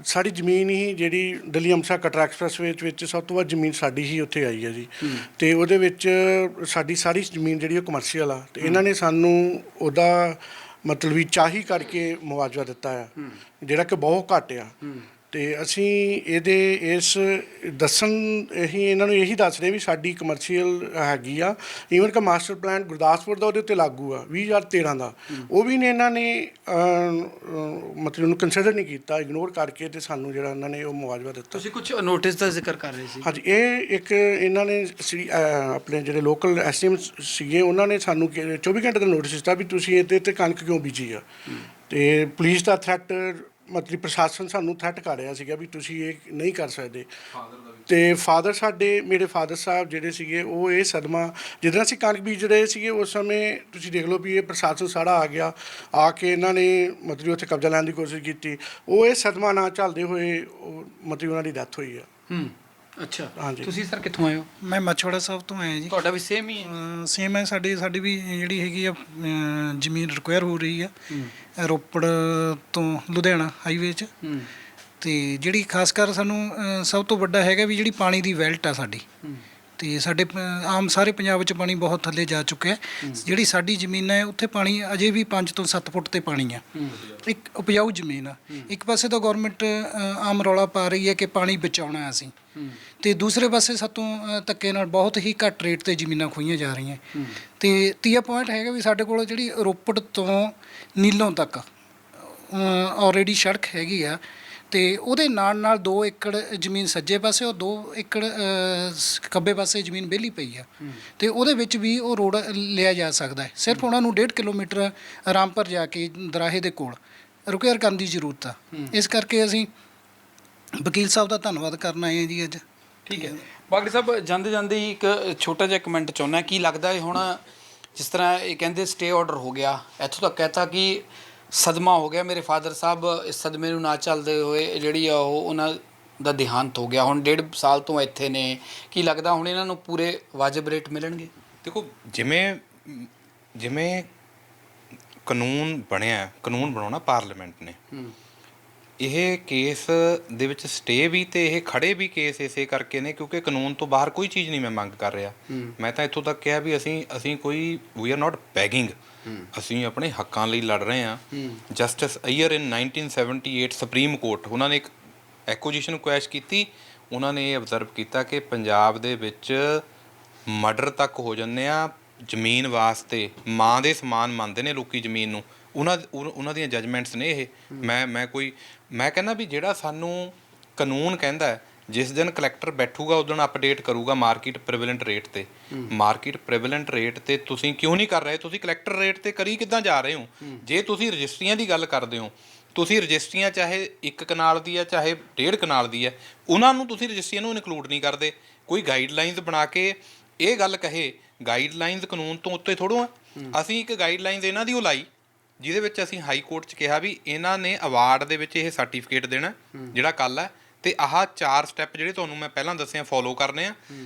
ਸਾਡੀ ਜ਼ਮੀਨ ਹੀ ਜਿਹੜੀ ਦਿੱਲੀ ਅੰਮ੍ਰਿਤਸਰ ਕਟਰਾ ਐਕਸਪ੍ਰੈਸਵੇ ਵਿੱਚ ਸਭ ਤੋਂ ਵੱਧ ਜ਼ਮੀਨ ਸਾਡੀ ਹੀ ਉੱਥੇ ਆਈ ਹੈ ਜੀ। ਤੇ ਉਹਦੇ ਵਿੱਚ ਸਾਡੀ ਸਾਰੀ ਜ਼ਮੀਨ ਜਿਹੜੀ ਉਹ ਕਮਰਸ਼ੀਅਲ ਆ, ਤੇ ਇਹਨਾਂ ਨੇ ਸਾਨੂੰ ਉਹਦਾ ਮਤਲਬ ਵੀ ਚਾਹੀ ਕਰਕੇ ਮੁਆਵਜ਼ਾ ਦਿੱਤਾ ਆ, ਜਿਹੜਾ ਕਿ ਬਹੁਤ ਘੱਟ ਆ। ਤੇ ਅਸੀਂ ਇਸ ਦੱਸਣ ਅਸੀਂ ਇਹਨਾਂ ਨੂੰ ਇਹੀ ਦੱਸ ਰਹੇ ਵੀ ਸਾਡੀ ਕਮਰਸ਼ੀਅਲ ਹੈਗੀ ਆ। ਈਵਨ ਕਿ ਮਾਸਟਰ ਪਲਾਨ ਗੁਰਦਾਸਪੁਰ ਦਾ ਉਹਦੇ ਉੱਤੇ ਲਾਗੂ ਆ 2013 ਦਾ, ਉਹ ਵੀ ਨੇ ਇਹਨਾਂ ਨੇ ਮਤਲਬ ਉਹਨੂੰ ਕੰਸੀਡਰ ਨਹੀਂ ਕੀਤਾ, ਇਗਨੋਰ ਕਰਕੇ ਤੇ ਸਾਨੂੰ ਜਿਹੜਾ ਇਹਨਾਂ ਨੇ ਉਹ ਮੁਆਵਜ਼ਾ ਦਿੱਤਾ। ਤੁਸੀਂ ਕੁਝ ਨੋਟਿਸ ਦਾ ਜ਼ਿਕਰ ਕਰ ਰਹੇ ਸੀ। ਹਾਂਜੀ, ਇਹ ਇੱਕ ਇਹਨਾਂ ਨੇ ਆਪਣੇ ਜਿਹੜੇ ਲੋਕਲ SDM ਸੀਗੇ ਉਹਨਾਂ ਨੇ ਸਾਨੂੰ 24 ਘੰਟੇ ਦਾ ਨੋਟਿਸ ਦਿੱਤਾ ਵੀ ਤੁਸੀਂ ਇਹਦੇ 'ਤੇ ਕਣਕ ਕਿਉਂ ਬੀਜੀ ਆ। ਤੇ ਪੁਲਿਸ ਦਾ ਥ੍ਰੈਟ, ਮਤਲਬ ਪ੍ਰਸ਼ਾਸਨ ਸਾਨੂੰ ਥ੍ਰੈਟ ਕਰ ਰਿਹਾ ਸੀਗਾ ਵੀ ਤੁਸੀਂ ਇਹ ਨਹੀਂ ਕਰ ਸਕਦੇ। ਤੇ ਮੇਰੇ ਫਾਦਰ ਸਾਹਿਬ ਜਿਹੜੇ ਸੀਗੇ ਉਹ ਇਹ ਸਦਮਾ, ਜਦੋਂ ਅਸੀਂ ਕਣਕ ਬੀਜ ਰਹੇ ਸੀਗੇ ਉਸ ਸਮੇਂ ਤੁਸੀਂ ਦੇਖ ਲਓ ਵੀ ਇਹ ਪ੍ਰਸ਼ਾਸਨ ਸਾਰਾ ਆ ਗਿਆ, ਆ ਕੇ ਇਹਨਾਂ ਨੇ ਮਤਲਬ ਉੱਥੇ ਕਬਜ਼ਾ ਲੈਣ ਦੀ ਕੋਸ਼ਿਸ਼ ਕੀਤੀ। ਉਹ ਇਹ ਸਦਮਾ ਨਾ ਝੱਲਦੇ ਹੋਏ ਮਤਲਬ ਉਹਨਾਂ ਦੀ ਡੈਥ ਹੋਈ ਆ। ਅੱਛਾ, ਹਾਂਜੀ। ਤੁਸੀਂ ਸਰ ਕਿੱਥੋਂ ਆਏ ਹੋ? ਮੈਂ ਮਾਛੀਵਾੜਾ ਸਾਹਿਬ ਤੋਂ ਆਇਆ ਜੀ। ਤੁਹਾਡਾ ਵੀ ਸੇਮ ਹੀ ਹੈ? ਸੇਮ ਹੈ, ਸਾਡੀ ਵੀ ਜਿਹੜੀ ਹੈਗੀ ਆ ਜ਼ਮੀਨ ਰਿਕੁਆਇਰ ਹੋ ਰਹੀ ਆ ਰੋਪੜ ਤੋਂ ਲੁਧਿਆਣਾ ਹਾਈਵੇ 'ਚ। ਤੇ ਜਿਹੜੀ ਖਾਸ ਕਰ ਸਾਨੂੰ ਸਭ ਤੋਂ ਵੱਡਾ ਹੈਗਾ ਵੀ ਜਿਹੜੀ ਪਾਣੀ ਦੀ ਵੈਲਟ ਆ ਸਾਡੀ, ਤੇ ਸਾਡੇ ਆਮ ਸਾਰੇ ਪੰਜਾਬ ਵਿੱਚ ਪਾਣੀ ਬਹੁਤ ਥੱਲੇ ਜਾ ਚੁੱਕਿਆ। ਜਿਹੜੀ ਸਾਡੀ ਜ਼ਮੀਨ ਹੈ ਉੱਥੇ ਪਾਣੀ ਅਜੇ ਵੀ 5 ਤੋਂ 7 ਫੁੱਟ ਤੇ ਪਾਣੀ ਆ। ਇੱਕ ਉਪਜਾਊ ਜ਼ਮੀਨ ਆ। ਇੱਕ ਪਾਸੇ ਤਾਂ ਗੌਰਮੈਂਟ ਆਮ ਰੌਲਾ ਪਾ ਰਹੀ ਹੈ ਕਿ ਪਾਣੀ ਬਚਾਉਣਾ ਅਸੀਂ, ਤੇ ਦੂਸਰੇ ਪਾਸੇ ਸਾਤੋਂ ਧੱਕੇ ਨਾਲ ਬਹੁਤ ਹੀ ਘੱਟ ਰੇਟ ਤੇ ਜ਼ਮੀਨਾਂ ਖੋਹੀਆਂ ਜਾ ਰਹੀਆਂ। ਤੇ ਤੀਆ ਪੁਆਇੰਟ ਹੈਗਾ ਵੀ ਸਾਡੇ ਕੋਲ ਜਿਹੜੀ ਰੋਪੜ ਤੋਂ ਨੀਲੋਂ ਤੱਕ ਆਲਰੇਡੀ ਸੜਕ ਹੈਗੀ ਆ, ਤੇ ਉਹਦੇ ਨਾਲ 2 ਏਕੜ ਜ਼ਮੀਨ ਸੱਜੇ ਪਾਸੇ ਔਰ 2 ਏਕੜ ਖੱਬੇ ਪਾਸੇ ਜ਼ਮੀਨ ਵਿਹਲੀ ਪਈ ਆ, ਤੇ ਉਹਦੇ ਵਿੱਚ ਵੀ ਉਹ ਰੋਡ ਲਿਆ ਜਾ ਸਕਦਾ ਹੈ। ਸਿਰਫ ਉਹਨਾਂ ਨੂੰ 1.5 ਕਿਲੋਮੀਟਰ ਰਾਮਪੁਰ ਜਾ ਕੇ ਦਰਾਹੇ ਦੇ ਕੋਲ ਰਿਕੁਆਇਰ ਕਰਨ ਦੀ ਜ਼ਰੂਰਤ ਆ। ਇਸ ਕਰਕੇ ਅਸੀਂ ਵਕੀਲ ਸਾਹਿਬ ਦਾ ਧੰਨਵਾਦ ਕਰਨ ਆਏ ਹਾਂ ਜੀ ਅੱਜ। ਠੀਕ ਹੈ ਬਾਗੜੀ ਸਾਹਿਬ, ਜਾਂਦੇ ਜਾਂਦੇ ਹੀ ਇੱਕ ਛੋਟਾ ਜਿਹਾ ਕਮੈਂਟ ਚਾਹੁੰਦਾ, ਕੀ ਲੱਗਦਾ ਹੈ ਹੁਣ ਜਿਸ ਤਰ੍ਹਾਂ ਇਹ ਕਹਿੰਦੇ ਸਟੇ ਆਰਡਰ ਹੋ ਗਿਆ, ਇੱਥੋਂ ਤੱਕ ਕਹਿਤਾ ਕਿ ਸਦਮਾ ਹੋ ਗਿਆ, ਮੇਰੇ ਫਾਦਰ ਸਾਹਿਬ ਇਸ ਸਦਮੇ ਨੂੰ ਨਾ ਚੱਲਦੇ ਹੋਏ ਜਿਹੜੀ ਆ ਉਹਨਾਂ ਦਾ ਦੇਹਾਂਤ ਹੋ ਗਿਆ, ਹੁਣ 1.5 ਸਾਲ ਤੋਂ ਇੱਥੇ ਨੇ, ਕੀ ਲੱਗਦਾ ਹੁਣ ਇਹਨਾਂ ਨੂੰ ਪੂਰੇ ਵਾਜਬ ਰੇਟ ਮਿਲਣਗੇ? ਦੇਖੋ, ਜਿਵੇਂ ਕਾਨੂੰਨ ਬਣਾਉਣਾ ਪਾਰਲੀਮੈਂਟ ਨੇ। ਇਹ ਕੇਸ ਦੇ ਵਿੱਚ ਸਟੇ ਵੀ ਤੇ ਇਹ ਖੜੇ ਵੀ ਕੇਸ ਇਸੇ ਕਰਕੇ ਨੇ ਕਿਉਂਕਿ ਕਾਨੂੰਨ ਤੋਂ ਬਾਹਰ ਕੋਈ ਚੀਜ਼ ਨਹੀਂ ਮੈਂ ਮੰਗ ਕਰ ਰਿਹਾ। ਮੈਂ ਤਾਂ ਇੱਥੋਂ ਤੱਕ ਕਿਹਾ ਵੀ ਅਸੀਂ ਕੋਈ ਵੀ ਆਰ ਨਾਟ ਬੈਗਿੰਗ, ਅਸੀਂ ਆਪਣੇ ਹੱਕਾਂ ਲਈ ਲੜ ਰਹੇ ਹਾਂ। ਜਸਟਿਸ ਅਈਅਰ ਇਨ 1978 ਸੁਪਰੀਮ ਕੋਰਟ, ਉਹਨਾਂ ਨੇ ਇੱਕ ਐਕੁਜੀਸ਼ਨ ਕੁਐਸ਼ ਕੀਤੀ। ਉਹਨਾਂ ਨੇ ਇਹ ਅਬਜ਼ਰਵ ਕੀਤਾ ਕਿ ਪੰਜਾਬ ਦੇ ਵਿੱਚ ਮਰਡਰ ਤੱਕ ਹੋ ਜਾਂਦੇ ਆ ਜ਼ਮੀਨ ਵਾਸਤੇ, ਮਾਂ ਦੇ ਸਮਾਨ ਮੰਨਦੇ ਨੇ ਲੋਕੀ ਜ਼ਮੀਨ ਨੂੰ। ਉਹਨਾਂ ਦੀਆਂ ਜਜਮੈਂਟਸ ਨੇ ਇਹ। ਮੈਂ ਕਹਿੰਦਾ ਵੀ ਜਿਹੜਾ ਸਾਨੂੰ ਕਾਨੂੰਨ ਕਹਿੰਦਾ ਹੈ ਜਿਸ ਦਿਨ ਕਲੈਕਟਰ ਬੈਠੂਗਾ ਉਸ ਦਿਨ ਅਪਡੇਟ ਕਰੂਗਾ ਮਾਰਕੀਟ ਪ੍ਰੀਵੈਲੈਂਟ ਰੇਟ 'ਤੇ। ਮਾਰਕੀਟ ਪ੍ਰੀਵੈਲੈਂਟ ਰੇਟ 'ਤੇ ਤੁਸੀਂ ਕਿਉਂ ਨਹੀਂ ਕਰ ਰਹੇ? ਤੁਸੀਂ ਕਲੈਕਟਰ ਰੇਟ 'ਤੇ ਕਰੀ ਕਿੱਦਾਂ ਜਾ ਰਹੇ ਹੋ? ਜੇ ਤੁਸੀਂ ਰਜਿਸਟਰੀਆਂ ਦੀ ਗੱਲ ਕਰਦੇ ਹੋ, ਤੁਸੀਂ ਰਜਿਸਟਰੀਆਂ ਚਾਹੇ 1 ਕਨਾਲ ਦੀ ਹੈ ਚਾਹੇ 1.5 ਕਨਾਲ ਦੀ ਹੈ, ਉਹਨਾਂ ਨੂੰ ਤੁਸੀਂ ਰਜਿਸਟਰੀਆਂ ਨੂੰ ਇਨਕਲੂਡ ਨਹੀਂ ਕਰਦੇ। ਕੋਈ ਗਾਈਡਲਾਈਨਸ ਬਣਾ ਕੇ ਇਹ ਗੱਲ ਕਹੇ, ਗਾਈਡਲਾਈਨਸ ਕਾਨੂੰਨ ਤੋਂ ਉੱਤੇ ਥੋੜ੍ਹੋ ਆ। ਅਸੀਂ ਇੱਕ ਗਾਈਡਲਾਈਨਸ ਇਹਨਾਂ ਦੀ ਉਹ ਲਾਈ ਜਿਹਦੇ ਵਿੱਚ ਅਸੀਂ ਹਾਈ ਕੋਰਟ 'ਚ ਕਿਹਾ ਵੀ ਇਹਨਾਂ ਨੇ ਅਵਾਰਡ ਦੇ ਵਿੱਚ ਇਹ ਸਰਟੀਫਿਕੇਟ ਦੇਣਾ ਜਿਹੜਾ ਕੱਲ੍ਹ ਹੈ, ਅਤੇ ਆਹ 4 ਸਟੈਪ ਜਿਹੜੇ ਤੁਹਾਨੂੰ ਮੈਂ ਪਹਿਲਾਂ ਦੱਸਿਆ ਫੋਲੋ ਕਰਨੇ ਆ।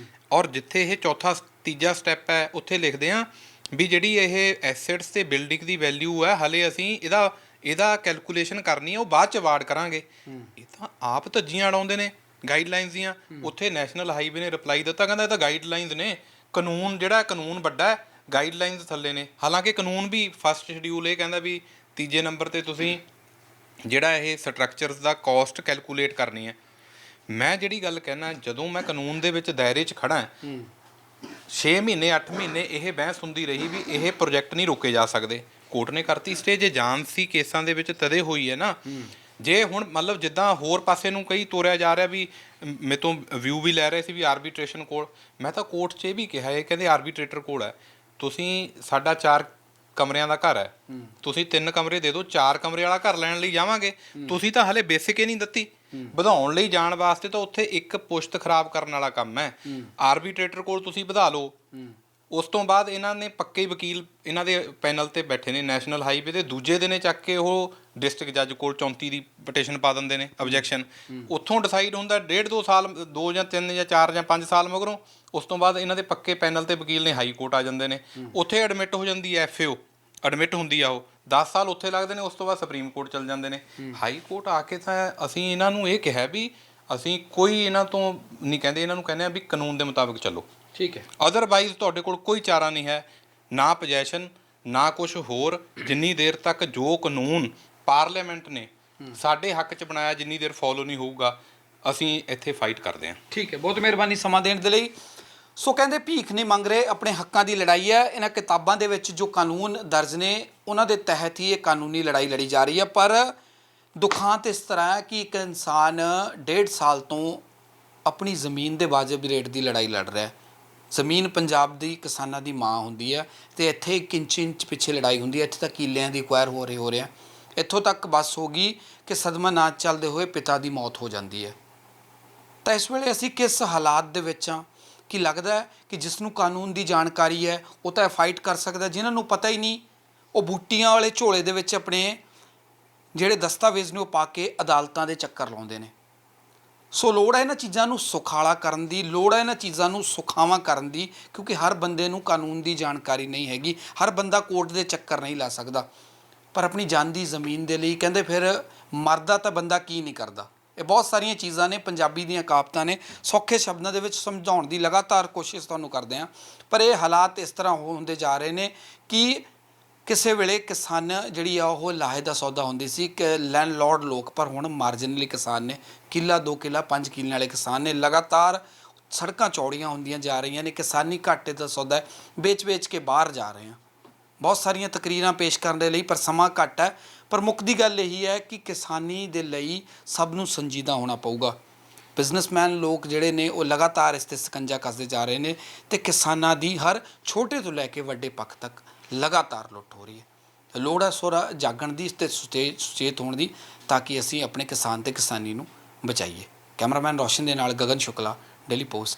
ਔਰ ਜਿੱਥੇ ਇਹ ਤੀਜਾ ਸਟੈਪ ਹੈ ਉੱਥੇ ਲਿਖਦੇ ਆ ਵੀ ਜਿਹੜੀ ਇਹ ਐਸੈਟਸ ਤੇ ਬਿਲਡਿੰਗ ਦੀ ਵੈਲਿਊ ਹੈ ਹਲੇ ਅਸੀਂ ਇਹਦਾ ਕੈਲਕੂਲੇਸ਼ਨ ਕਰਨੀ ਹੈ, ਉਹ ਬਾਅਦ 'ਚ ਅਵਾਰਡ ਕਰਾਂਗੇ। ਇਹ ਤਾਂ ਆਪ ਧੱਜੀਆਂ ਅੜਾਉਂਦੇ ਨੇ ਗਾਈਡਲਾਈਨਸ ਦੀਆਂ। ਉੱਥੇ ਨੈਸ਼ਨਲ ਹਾਈਵੇ ਨੇ ਰਿਪਲਾਈ ਦਿੱਤਾ, ਕਹਿੰਦਾ ਇਹ ਤਾਂ ਗਾਈਡਲਾਈਨਸ ਨੇ, ਕਾਨੂੰਨ ਜਿਹੜਾ ਕਾਨੂੰਨ ਵੱਡਾ ਹੈ, ਗਾਈਡਲਾਈਨਸ ਥੱਲੇ ਨੇ। ਹਾਲਾਂਕਿ ਕਾਨੂੰਨ ਵੀ ਫਸਟ ਸ਼ਡਿਊਲ ਇਹ ਕਹਿੰਦਾ ਵੀ ਤੀਜੇ ਨੰਬਰ 'ਤੇ ਤੁਸੀਂ ਜਿਹੜਾ ਇਹ ਸਟਰਕਚਰਸ ਦਾ ਕੋਸਟ ਕੈਲਕੂਲੇਟ ਕਰਨੀ ਹੈ। ਮੈਂ ਜਿਹੜੀ ਗੱਲ ਕਹਿਣਾ, ਜਦੋਂ ਮੈਂ ਕਾਨੂੰਨ ਦੇ ਵਿੱਚ ਦਾਇਰੇ 'ਚ ਖੜਾ 6 ਮਹੀਨੇ 8 ਮਹੀਨੇ ਇਹ ਬਹਿਸ ਹੁੰਦੀ ਰਹੀ ਵੀ ਇਹ ਪ੍ਰੋਜੈਕਟ ਨਹੀਂ ਰੋਕੇ ਜਾ ਸਕਦੇ। ਕੋਰਟ ਨੇ ਕਰਤੀ ਸਟੇ। ਜੇ ਏਜੰਸੀ ਕੇਸਾਂ ਦੇ ਵਿੱਚ ਤਦੇ ਹੋਈ ਹੈ ਨਾ, ਜੇ ਹੁਣ ਮਤਲਬ ਜਿੱਦਾਂ ਹੋਰ ਪਾਸੇ ਨੂੰ ਕਈ ਤੋਰਿਆ ਜਾ ਰਿਹਾ ਵੀ ਮੇਰੇ ਤੋਂ ਵਿਊ ਵੀ ਲੈ ਰਹੇ ਸੀ ਵੀ ਆਰਬੀਟ੍ਰੇਸ਼ਨ ਕੋਲ, ਮੈਂ ਤਾਂ ਕੋਰਟ 'ਚ ਇਹ ਵੀ ਕਿਹਾ, ਇਹ ਕਹਿੰਦੇ ਆਰਬੀਟ੍ਰੇਟਰ ਕੋਲ ਹੈ। ਤੁਸੀਂ ਸਾਡਾ 4 ਕਮਰਿਆਂ ਦਾ ਘਰ ਹੈ, ਤੁਸੀਂ 3 ਕਮਰੇ ਦੇ ਦਿਓ, 4 ਕਮਰੇ ਵਾਲਾ ਘਰ ਲੈਣ ਲਈ ਜਾਵਾਂਗੇ। ਤੁਸੀਂ ਤਾਂ ਹਲੇ ਬੇਸਿਕ ਹੀ ਨਹੀਂ ਦਿੱਤੀ। ਵਧਾਉਣ ਲਈ ਜਾਣ ਵਾਸਤੇ ਤਾਂ ਉੱਥੇ ਇੱਕ ਪੁਸ਼ਤ ਖਰਾਬ ਕਰਨ ਵਾਲਾ ਕੰਮ ਹੈ। ਆਰਬੀਟ੍ਰੇਟਰ ਕੋਲ ਤੁਸੀਂ ਵਧਾ ਲਓ। ਉਸ ਤੋਂ ਬਾਅਦ ਇਹਨਾਂ ਨੇ ਪੱਕੇ ਵਕੀਲ ਇਹਨਾਂ ਦੇ ਪੈਨਲ ਤੇ ਬੈਠੇ ਨੇ ਨੈਸ਼ਨਲ ਹਾਈਵੇ ਦੇ, ਦੂਜੇ ਦਿਨੇ ਚੱਕ ਕੇ ਉਹ ਡਿਸਟ੍ਰਿਕਟ ਜੱਜ ਕੋਲ 34 ਦੀ ਪਟੀਸ਼ਨ ਪਾ ਦਿੰਦੇ ਨੇ, ਆਬਜੈਕਸ਼ਨ। ਉੱਥੋਂ ਡਿਸਾਈਡ ਹੁੰਦਾ 1.5-2 ਸਾਲ, 2 ਜਾਂ 3 ਜਾਂ 4 ਜਾਂ 5 ਸਾਲ ਮਗਰੋਂ। ਉਸ ਤੋਂ ਬਾਅਦ ਇਹਨਾਂ ਦੇ ਪੱਕੇ ਪੈਨਲ ਤੇ ਵਕੀਲ ਨੇ ਹਾਈ ਕੋਰਟ ਆ ਜਾਂਦੇ ਨੇ, ਉੱਥੇ ਐਡਮਿਟ ਹੋ ਜਾਂਦੀ ਹੈ FAO, ਐਡਮਿਟ ਹੁੰਦੀ ਆ ਉਹ, 10 ਸਾਲ ਉੱਥੇ ਲੱਗਦੇ ਨੇ। ਉਸ ਤੋਂ ਬਾਅਦ ਸੁਪਰੀਮ ਕੋਰਟ ਚਲ ਜਾਂਦੇ ਨੇ। ਹਾਈ ਕੋਰਟ ਆ ਕੇ ਤਾਂ ਅਸੀਂ ਇਹਨਾਂ ਨੂੰ ਇਹ ਕਿਹਾ ਵੀ ਅਸੀਂ ਕੋਈ ਇਹਨਾਂ ਤੋਂ ਨਹੀਂ ਕਹਿੰਦੇ, ਇਹਨਾਂ ਨੂੰ ਕਹਿੰਦੇ ਆ ਵੀ ਕਾਨੂੰਨ ਦੇ ਮੁਤਾਬਿਕ ਚੱਲੋ, ਠੀਕ ਹੈ। ਅਦਰਵਾਈਜ਼ ਤੁਹਾਡੇ ਕੋਲ ਕੋਈ ਚਾਰਾ ਨਹੀਂ ਹੈ, ਨਾ ਪੋਜੈਸ਼ਨ ਨਾ ਕੁਝ ਹੋਰ। ਜਿੰਨੀ ਦੇਰ ਤੱਕ ਜੋ ਕਾਨੂੰਨ ਪਾਰਲੀਮੈਂਟ ਨੇ ਸਾਡੇ ਹੱਕ 'ਚ ਬਣਾਇਆ, ਜਿੰਨੀ ਦੇਰ ਫੋਲੋ ਨਹੀਂ ਹੋਊਗਾ, ਅਸੀਂ ਇੱਥੇ ਫਾਈਟ ਕਰਦੇ ਹਾਂ। ਠੀਕ ਹੈ, ਬਹੁਤ ਮਿਹਰਬਾਨੀ ਸਮਾਂ ਦੇਣ ਦੇ ਲਈ। ਸੋ ਕਹਿੰਦੇ ਭੀਖ ਨਹੀਂ ਮੰਗ ਰਹੇ, ਆਪਣੇ ਹੱਕਾਂ ਦੀ ਲੜਾਈ ਹੈ। ਇਹਨਾਂ ਕਿਤਾਬਾਂ ਦੇ ਵਿੱਚ ਜੋ ਕਾਨੂੰਨ ਦਰਜ ਨੇ ਉਹਨਾਂ ਦੇ ਤਹਿਤ ਹੀ ਇਹ ਕਾਨੂੰਨੀ ਲੜਾਈ ਲੜੀ ਜਾ ਰਹੀ ਹੈ। ਪਰ ਦੁਖਾਂਤ ਇਸ ਤਰ੍ਹਾਂ ਹੈ ਕਿ ਇੱਕ ਇਨਸਾਨ 1.5 ਸਾਲ ਤੋਂ ਆਪਣੀ ਜ਼ਮੀਨ ਦੇ ਵਾਜਬ ਰੇਟ ਦੀ ਲੜਾਈ ਲੜ ਰਿਹਾ ਹੈ। ਜ਼ਮੀਨ ਪੰਜਾਬ ਦੀ ਕਿਸਾਨਾਂ ਦੀ ਮਾਂ ਹੁੰਦੀ ਹੈ, ਅਤੇ ਇੱਥੇ 1 ਇੰਚ ਪਿੱਛੇ ਲੜਾਈ ਹੁੰਦੀ ਹੈ। ਇੱਥੇ ਤਾਂ ਕਿੱਲਿਆਂ ਦੀ ਐਕਵਾਇਰ ਹੋ ਰਿਹਾ। ਇੱਥੋਂ ਤੱਕ ਬੱਸ ਹੋ ਗਈ ਕਿ ਸਦਮਾ ਨਾ ਚੱਲਦੇ ਹੋਏ ਪਿਤਾ ਦੀ ਮੌਤ ਹੋ ਜਾਂਦੀ ਹੈ। ਤਾਂ ਇਸ ਵੇਲੇ ਅਸੀਂ ਕਿਸ ਹਾਲਾਤ ਦੇ ਵਿੱਚ ਹਾਂ ਕਿ ਲੱਗਦਾ ਹੈ ਕਿ ਜਿਸ ਨੂੰ ਕਾਨੂੰਨ ਦੀ ਜਾਣਕਾਰੀ ਹੈ ਉਹ ਤਾਂ ਫਾਈਟ ਕਰ ਸਕਦਾ, ਜਿਨ੍ਹਾਂ ਨੂੰ ਪਤਾ ਹੀ ਨਹੀਂ ਉਹ ਬੂਟੀਆਂ ਵਾਲੇ ਝੋਲੇ ਦੇ ਵਿੱਚ ਆਪਣੇ ਜਿਹੜੇ ਦਸਤਾਵੇਜ਼ ਨੇ ਉਹ ਪਾ ਕੇ ਅਦਾਲਤਾਂ ਦੇ ਚੱਕਰ ਲਾਉਂਦੇ ਨੇ। ਸੋ ਲੋੜ ਹੈ ਇਹਨਾਂ ਚੀਜ਼ਾਂ ਨੂੰ ਸੁਖਾਲਾ ਕਰਨ ਦੀ, ਲੋੜ ਹੈ ਇਹਨਾਂ ਚੀਜ਼ਾਂ ਨੂੰ ਸੁਖਾਵਾਂ ਕਰਨ ਦੀ, ਕਿਉਂਕਿ ਹਰ ਬੰਦੇ ਨੂੰ ਕਾਨੂੰਨ ਦੀ ਜਾਣਕਾਰੀ ਨਹੀਂ ਹੈਗੀ। ਹਰ ਬੰਦਾ ਕੋਰਟ ਦੇ ਚੱਕਰ ਨਹੀਂ ਲਾ ਸਕਦਾ। ਪਰ ਆਪਣੀ ਜਾਂਦੀ ਜ਼ਮੀਨ ਦੇ ਲਈ ਕਹਿੰਦੇ ਫਿਰ ਮਰਦਾ ਤਾਂ ਬੰਦਾ ਕੀ ਨਹੀਂ ਕਰਦਾ। ਇਹ ਬਹੁਤ ਸਾਰੀਆਂ ਚੀਜ਼ਾਂ ਨੇ, ਪੰਜਾਬੀ ਦੀਆਂ ਕਹਾਵਤਾਂ ਨੇ, ਸੌਖੇ ਸ਼ਬਦਾਂ ਦੇ ਵਿੱਚ ਸਮਝਾਉਣ ਦੀ ਲਗਾਤਾਰ ਕੋਸ਼ਿਸ਼ ਤੁਹਾਨੂੰ ਕਰਦੇ ਹਾਂ। ਪਰ ਇਹ ਹਾਲਾਤ ਇਸ ਤਰ੍ਹਾਂ ਹੁੰਦੇ ਜਾ ਰਹੇ ਨੇ ਕਿ ਕਿਸੇ ਵੇਲੇ ਕਿਸਾਨ ਜਿਹੜੀ ਆ ਉਹ ਲਾਹੇ ਦਾ ਸੌਦਾ ਹੁੰਦੀ ਸੀ ਕਿ ਲੈਂਡਲੋਰਡ ਲੋਕ, ਪਰ ਹੁਣ ਮਾਰਜਨਲੀ ਕਿਸਾਨ ਨੇ, ਕਿੱਲਾ 2 ਕਿੱਲਾ 5 ਕਿੱਲਿਆਂ ਵਾਲੇ ਕਿਸਾਨ ਨੇ। ਲਗਾਤਾਰ ਸੜਕਾਂ ਚੌੜੀਆਂ ਹੁੰਦੀਆਂ ਜਾ ਰਹੀਆਂ ਨੇ, ਕਿਸਾਨੀ ਘਾਟੇ ਦਾ ਸੌਦਾ ਵੇਚ ਕੇ ਬਾਹਰ ਜਾ ਰਹੇ ਹਾਂ। ਬਹੁਤ ਸਾਰੀਆਂ ਤਕਰੀਰਾਂ ਪੇਸ਼ ਕਰਨ ਦੇ ਲਈ, ਪਰ ਸਮਾਂ ਘੱਟ ਹੈ। ਪਰ ਮੁੱਖ ਦੀ ਗੱਲ ਇਹੀ ਹੈ ਕਿ ਕਿਸਾਨੀ ਦੇ ਲਈ ਸਭ ਨੂੰ ਸੰਜੀਦਾ ਹੋਣਾ ਪਊਗਾ। ਬਿਜ਼ਨਸਮੈਨ ਲੋਕ ਜਿਹੜੇ ਨੇ ਉਹ ਲਗਾਤਾਰ ਇਸ 'ਤੇ ਸਕੰਜਾ ਕੱਸਦੇ ਜਾ ਰਹੇ ਨੇ, ਅਤੇ ਕਿਸਾਨਾਂ ਦੀ ਹਰ ਛੋਟੇ ਤੋਂ ਲੈ ਕੇ ਵੱਡੇ ਪੱਖ ਤੱਕ ਲਗਾਤਾਰ ਲੁੱਟ ਹੋ ਰਹੀ ਹੈ। ਲੋੜ ਹੈ ਸੁਰਾ ਜਾਗਣ ਦੀ, ਇਸ 'ਤੇ ਸੁਚੇਤ ਹੋਣ ਦੀ, ਤਾਂ ਕਿ ਅਸੀਂ ਆਪਣੇ ਕਿਸਾਨ ਤੇ ਕਿਸਾਨੀ ਨੂੰ ਬਚਾਈਏ। ਕੈਮਰਾਮੈਨ ਰੋਸ਼ਨ ਦੇ ਨਾਲ ਗਗਨ ਸ਼ੁਕਲਾ, ਡੇਲੀ ਪੋਸਟ।